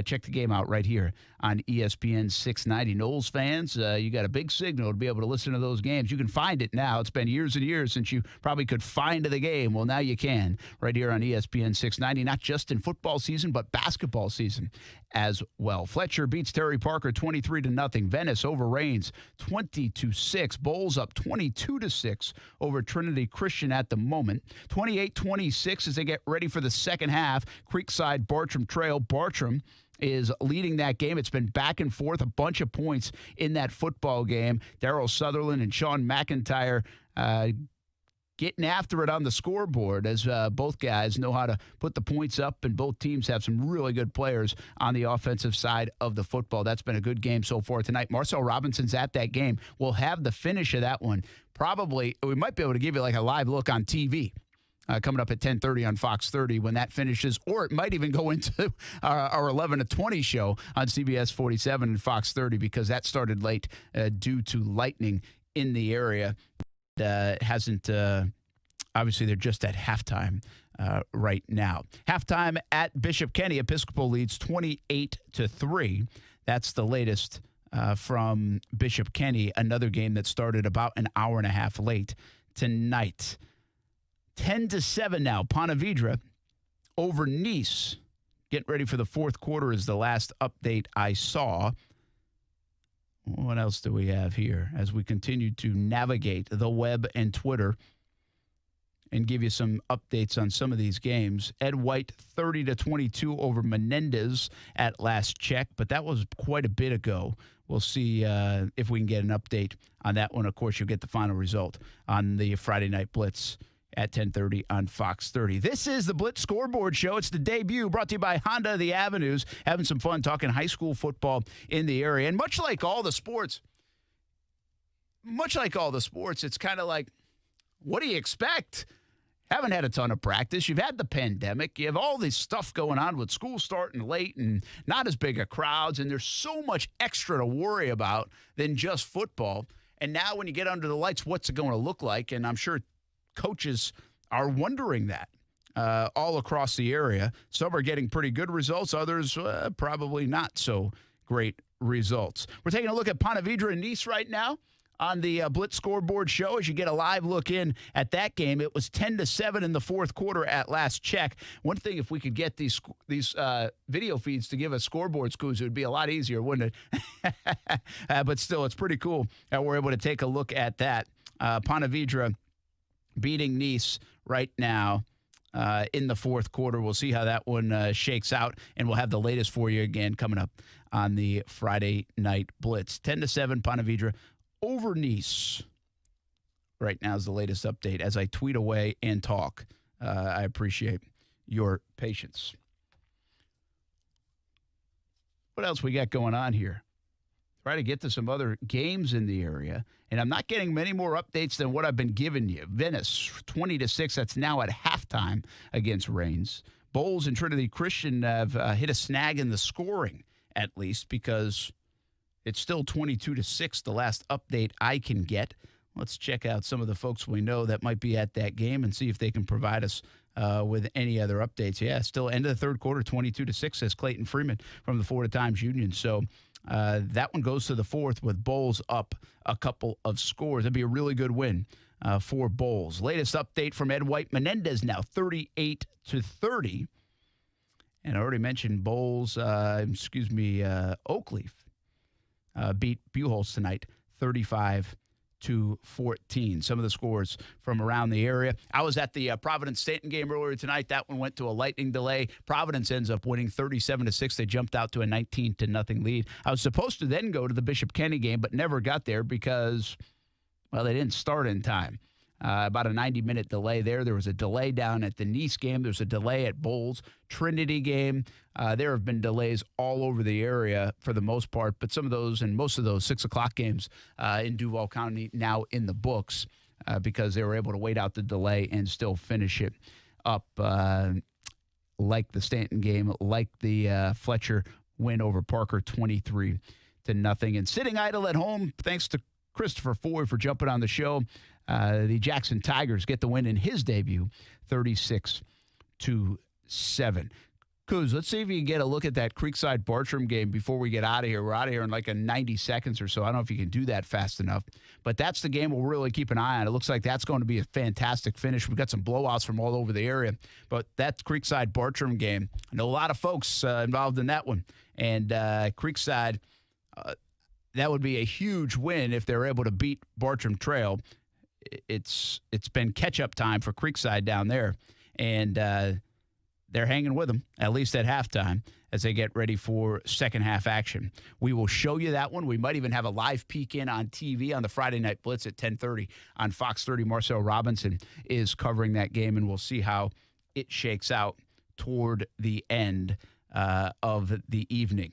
check the game out right here on ESPN 690. Knowles fans, you got a big signal to be able to listen to those games. You can find it now. It's been years and years since you probably could find the game. Well, now you can right here on ESPN 690, not just in football season, but basketball season as well. Fletcher beats Terry Parker 23-0. Venice over Reigns 20-6. Bowles up 22-6 over Trinity Christian at the moment. 28-26 as they get ready for the second half. Creekside Bartram Trail. Bartram is leading that game. It's been back and forth, a bunch of points in that football game. Darryl Sutherland and Sean McIntyre getting after it on the scoreboard as both guys know how to put the points up, and both teams have some really good players on the offensive side of the football. That's been a good game so far tonight. Marcel Robinson's at that game. We'll have the finish of that one. Probably, we might be able to give you like a live look on TV. Coming up at 10:30 on Fox 30 when that finishes, or it might even go into our 11 to 20 show on CBS 47 and Fox 30 because that started late due to lightning in the area. Hasn't obviously they're just at halftime right now. Halftime at Bishop Kenny, Episcopal leads 28-3. That's the latest from Bishop Kenny. Another game that started about an hour and a half late tonight. 10-7 now. Ponte Vedra over Nice. Getting ready for the fourth quarter is the last update I saw. What else do we have here as we continue to navigate the web and Twitter and give you some updates on some of these games? Ed White 30-22 over Menendez at last check, but that was quite a bit ago. We'll see if we can get an update on that one. Of course, you'll get the final result on the Friday Night Blitz at 10:30 on Fox 30. This is the Blitz Scoreboard Show. It's the debut brought to you by Honda of the Avenues. Having some fun talking high school football in the area. And much like all the sports, it's kind of like, what do you expect? Haven't had a ton of practice. You've had the pandemic. You have all this stuff going on with school starting late and not as big of crowds. And there's so much extra to worry about than just football. And now when you get under the lights, what's it going to look like? And I'm sure coaches are wondering that all across the area. Some are getting pretty good results. Others probably not so great results. We're taking a look at Ponte Vedra and Nice right now on the Blitz Scoreboard Show as you get a live look in at that game. It was 10-7 in the fourth quarter at last check. One thing, if we could get these video feeds to give us scoreboard scores, it would be a lot easier, wouldn't it? But still, it's pretty cool that we're able to take a look at that. Ponte Vedra beating Nice right now in the fourth quarter. We'll see how that one shakes out, and we'll have the latest for you again coming up on the Friday Night Blitz. 10-7, Ponte Vedra over Nice. Right now is the latest update as I tweet away and talk. I appreciate your patience. What else we got going on here? Try to get to some other games in the area. And I'm not getting many more updates than what I've been giving you. Venice, 20-6. That's now at halftime against Reigns. Bowles and Trinity Christian have hit a snag in the scoring, at least, because it's still 22-6, the last update I can get. Let's check out some of the folks we know that might be at that game and see if they can provide us with any other updates. Yeah, still end of the third quarter, 22-6, says Clayton Freeman from the Florida Times Union. So that one goes to the fourth with Bowles up a couple of scores. That'd be a really good win for Bowles. Latest update from Ed White. Menendez now 38-30. And I already mentioned Bowles, Oakleaf beat Buchholz tonight 35-14. Some of the scores from around the area. I was at the Providence-Stanton game earlier tonight. That one went to a lightning delay. Providence ends up winning 37-6. They jumped out to a 19-0 lead. I was supposed to then go to the Bishop Kenny game, but never got there because, well, they didn't start in time. About a 90-minute delay there. There was a delay down at the Nice game. There's a delay at Bowles Trinity game. There have been delays all over the area for the most part, but some of those and most of those 6 o'clock games in Duval County now in the books because they were able to wait out the delay and still finish it up like the Stanton game, like the Fletcher win over Parker 23-0. And sitting idle at home, thanks to Christopher Foy for jumping on the show. The Jackson Tigers get the win in his debut, 36-7. Kuz, let's see if you can get a look at that Creekside-Bartram game before we get out of here. We're out of here in like 90 seconds or so. I don't know if you can do that fast enough. But that's the game we'll really keep an eye on. It looks like that's going to be a fantastic finish. We've got some blowouts from all over the area. But that Creekside-Bartram game, I know a lot of folks involved in that one. And Creekside, that would be a huge win if they're able to beat Bartram Trail. It's been catch-up time for Creekside down there. And they're hanging with them, at least at halftime, as they get ready for second-half action. We will show you that one. We might even have a live peek in on TV on the Friday Night Blitz at 10:30 on Fox 30. Marcel Robinson is covering that game, and we'll see how it shakes out toward the end of the evening.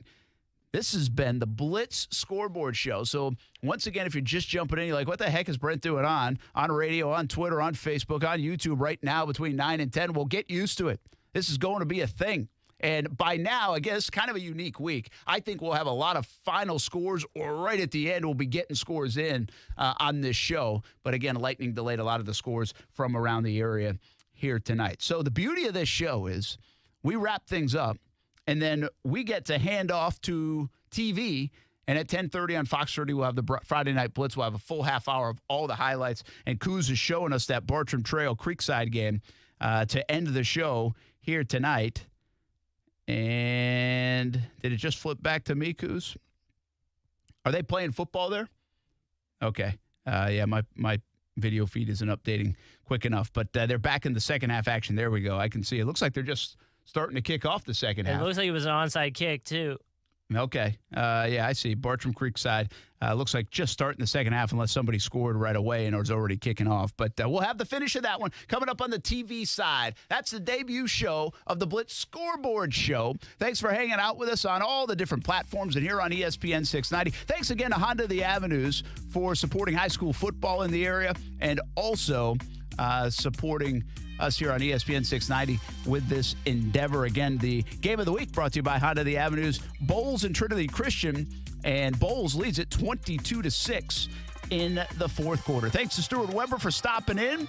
This has been the Blitz Scoreboard Show. So, once again, if you're just jumping in, you're like, what the heck is Brent doing on radio, on Twitter, on Facebook, on YouTube right now between 9 and 10? Well, get used to it. This is going to be a thing. And by now, I guess, kind of a unique week. I think we'll have a lot of final scores, or right at the end, we'll be getting scores in on this show. But again, lightning delayed a lot of the scores from around the area here tonight. So the beauty of this show is we wrap things up, and then we get to hand off to TV. And at 10:30 on Fox 30, we'll have the Friday Night Blitz. We'll have a full half hour of all the highlights. And Kuz is showing us that Bartram Trail Creekside game to end the show here tonight. And did it just flip back to me, Kuz? Are they playing football there? Okay. Yeah, my video feed isn't updating quick enough. But they're back in the second half action. There we go. I can see. It looks like they're just starting to kick off the second half. It looks like it was an onside kick, too. Okay. Yeah, I see. Bartram Creekside looks like just starting the second half unless somebody scored right away and it was already kicking off. But we'll have the finish of that one coming up on the TV side. That's the debut show of the Blitz Scoreboard Show. Thanks for hanging out with us on all the different platforms and here on ESPN 690. Thanks again to Honda of the Avenues for supporting high school football in the area and also supporting us here on ESPN 690 with this endeavor. Again, the game of the week brought to you by Honda of the Avenues, Bowles and Trinity Christian, and Bowles leads it 22-6 in the fourth quarter. Thanks to Stuart Weber for stopping in,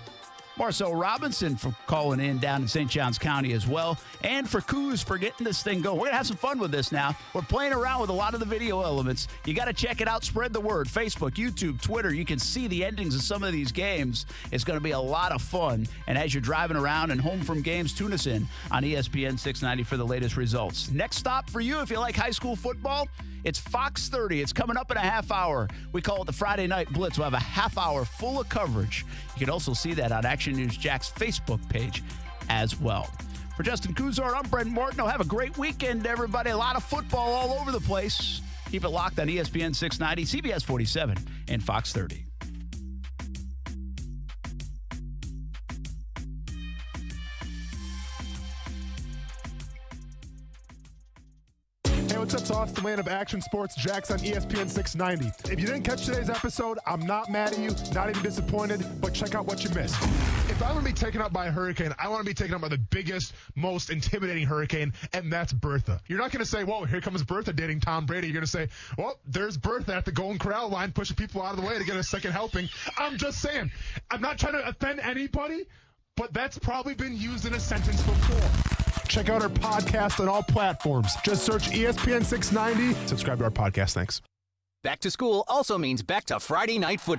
Marcel Robinson for calling in down in St. Johns County as well, and for Kuz for getting this thing going. We're going to have some fun with this now. We're playing around with a lot of the video elements. You got to check it out. Spread the word. Facebook, YouTube, Twitter. You can see the endings of some of these games. It's going to be a lot of fun. And as you're driving around and home from games, tune us in on ESPN 690 for the latest results. Next stop for you, if you like high school football, it's Fox 30. It's coming up in a half hour. We call it the Friday Night Blitz. We'll have a half hour full of coverage. You can also see that on Action News Jack's Facebook page as well. For Justin Kuzar, I'm Brent Martin. Have a great weekend, everybody. A lot of football all over the place. Keep it locked on ESPN 690, CBS 47, and Fox 30. What's up, it's Austin Lane of Action Sports Jacks on ESPN 690. If you didn't catch today's episode, I'm not mad at you, not even disappointed, but check out what you missed. If I want to be taken out by a hurricane, I want to be taken out by the biggest, most intimidating hurricane, and that's Bertha. You're not going to say, whoa, here comes Bertha dating Tom Brady. You're going to say, well, there's Bertha at the Golden Corral line pushing people out of the way to get a second helping. I'm just saying, I'm not trying to offend anybody, but that's probably been used in a sentence before. Check out our podcast on all platforms. Just search ESPN 690. Subscribe to our podcast. Thanks. Back to school also means back to Friday Night Football.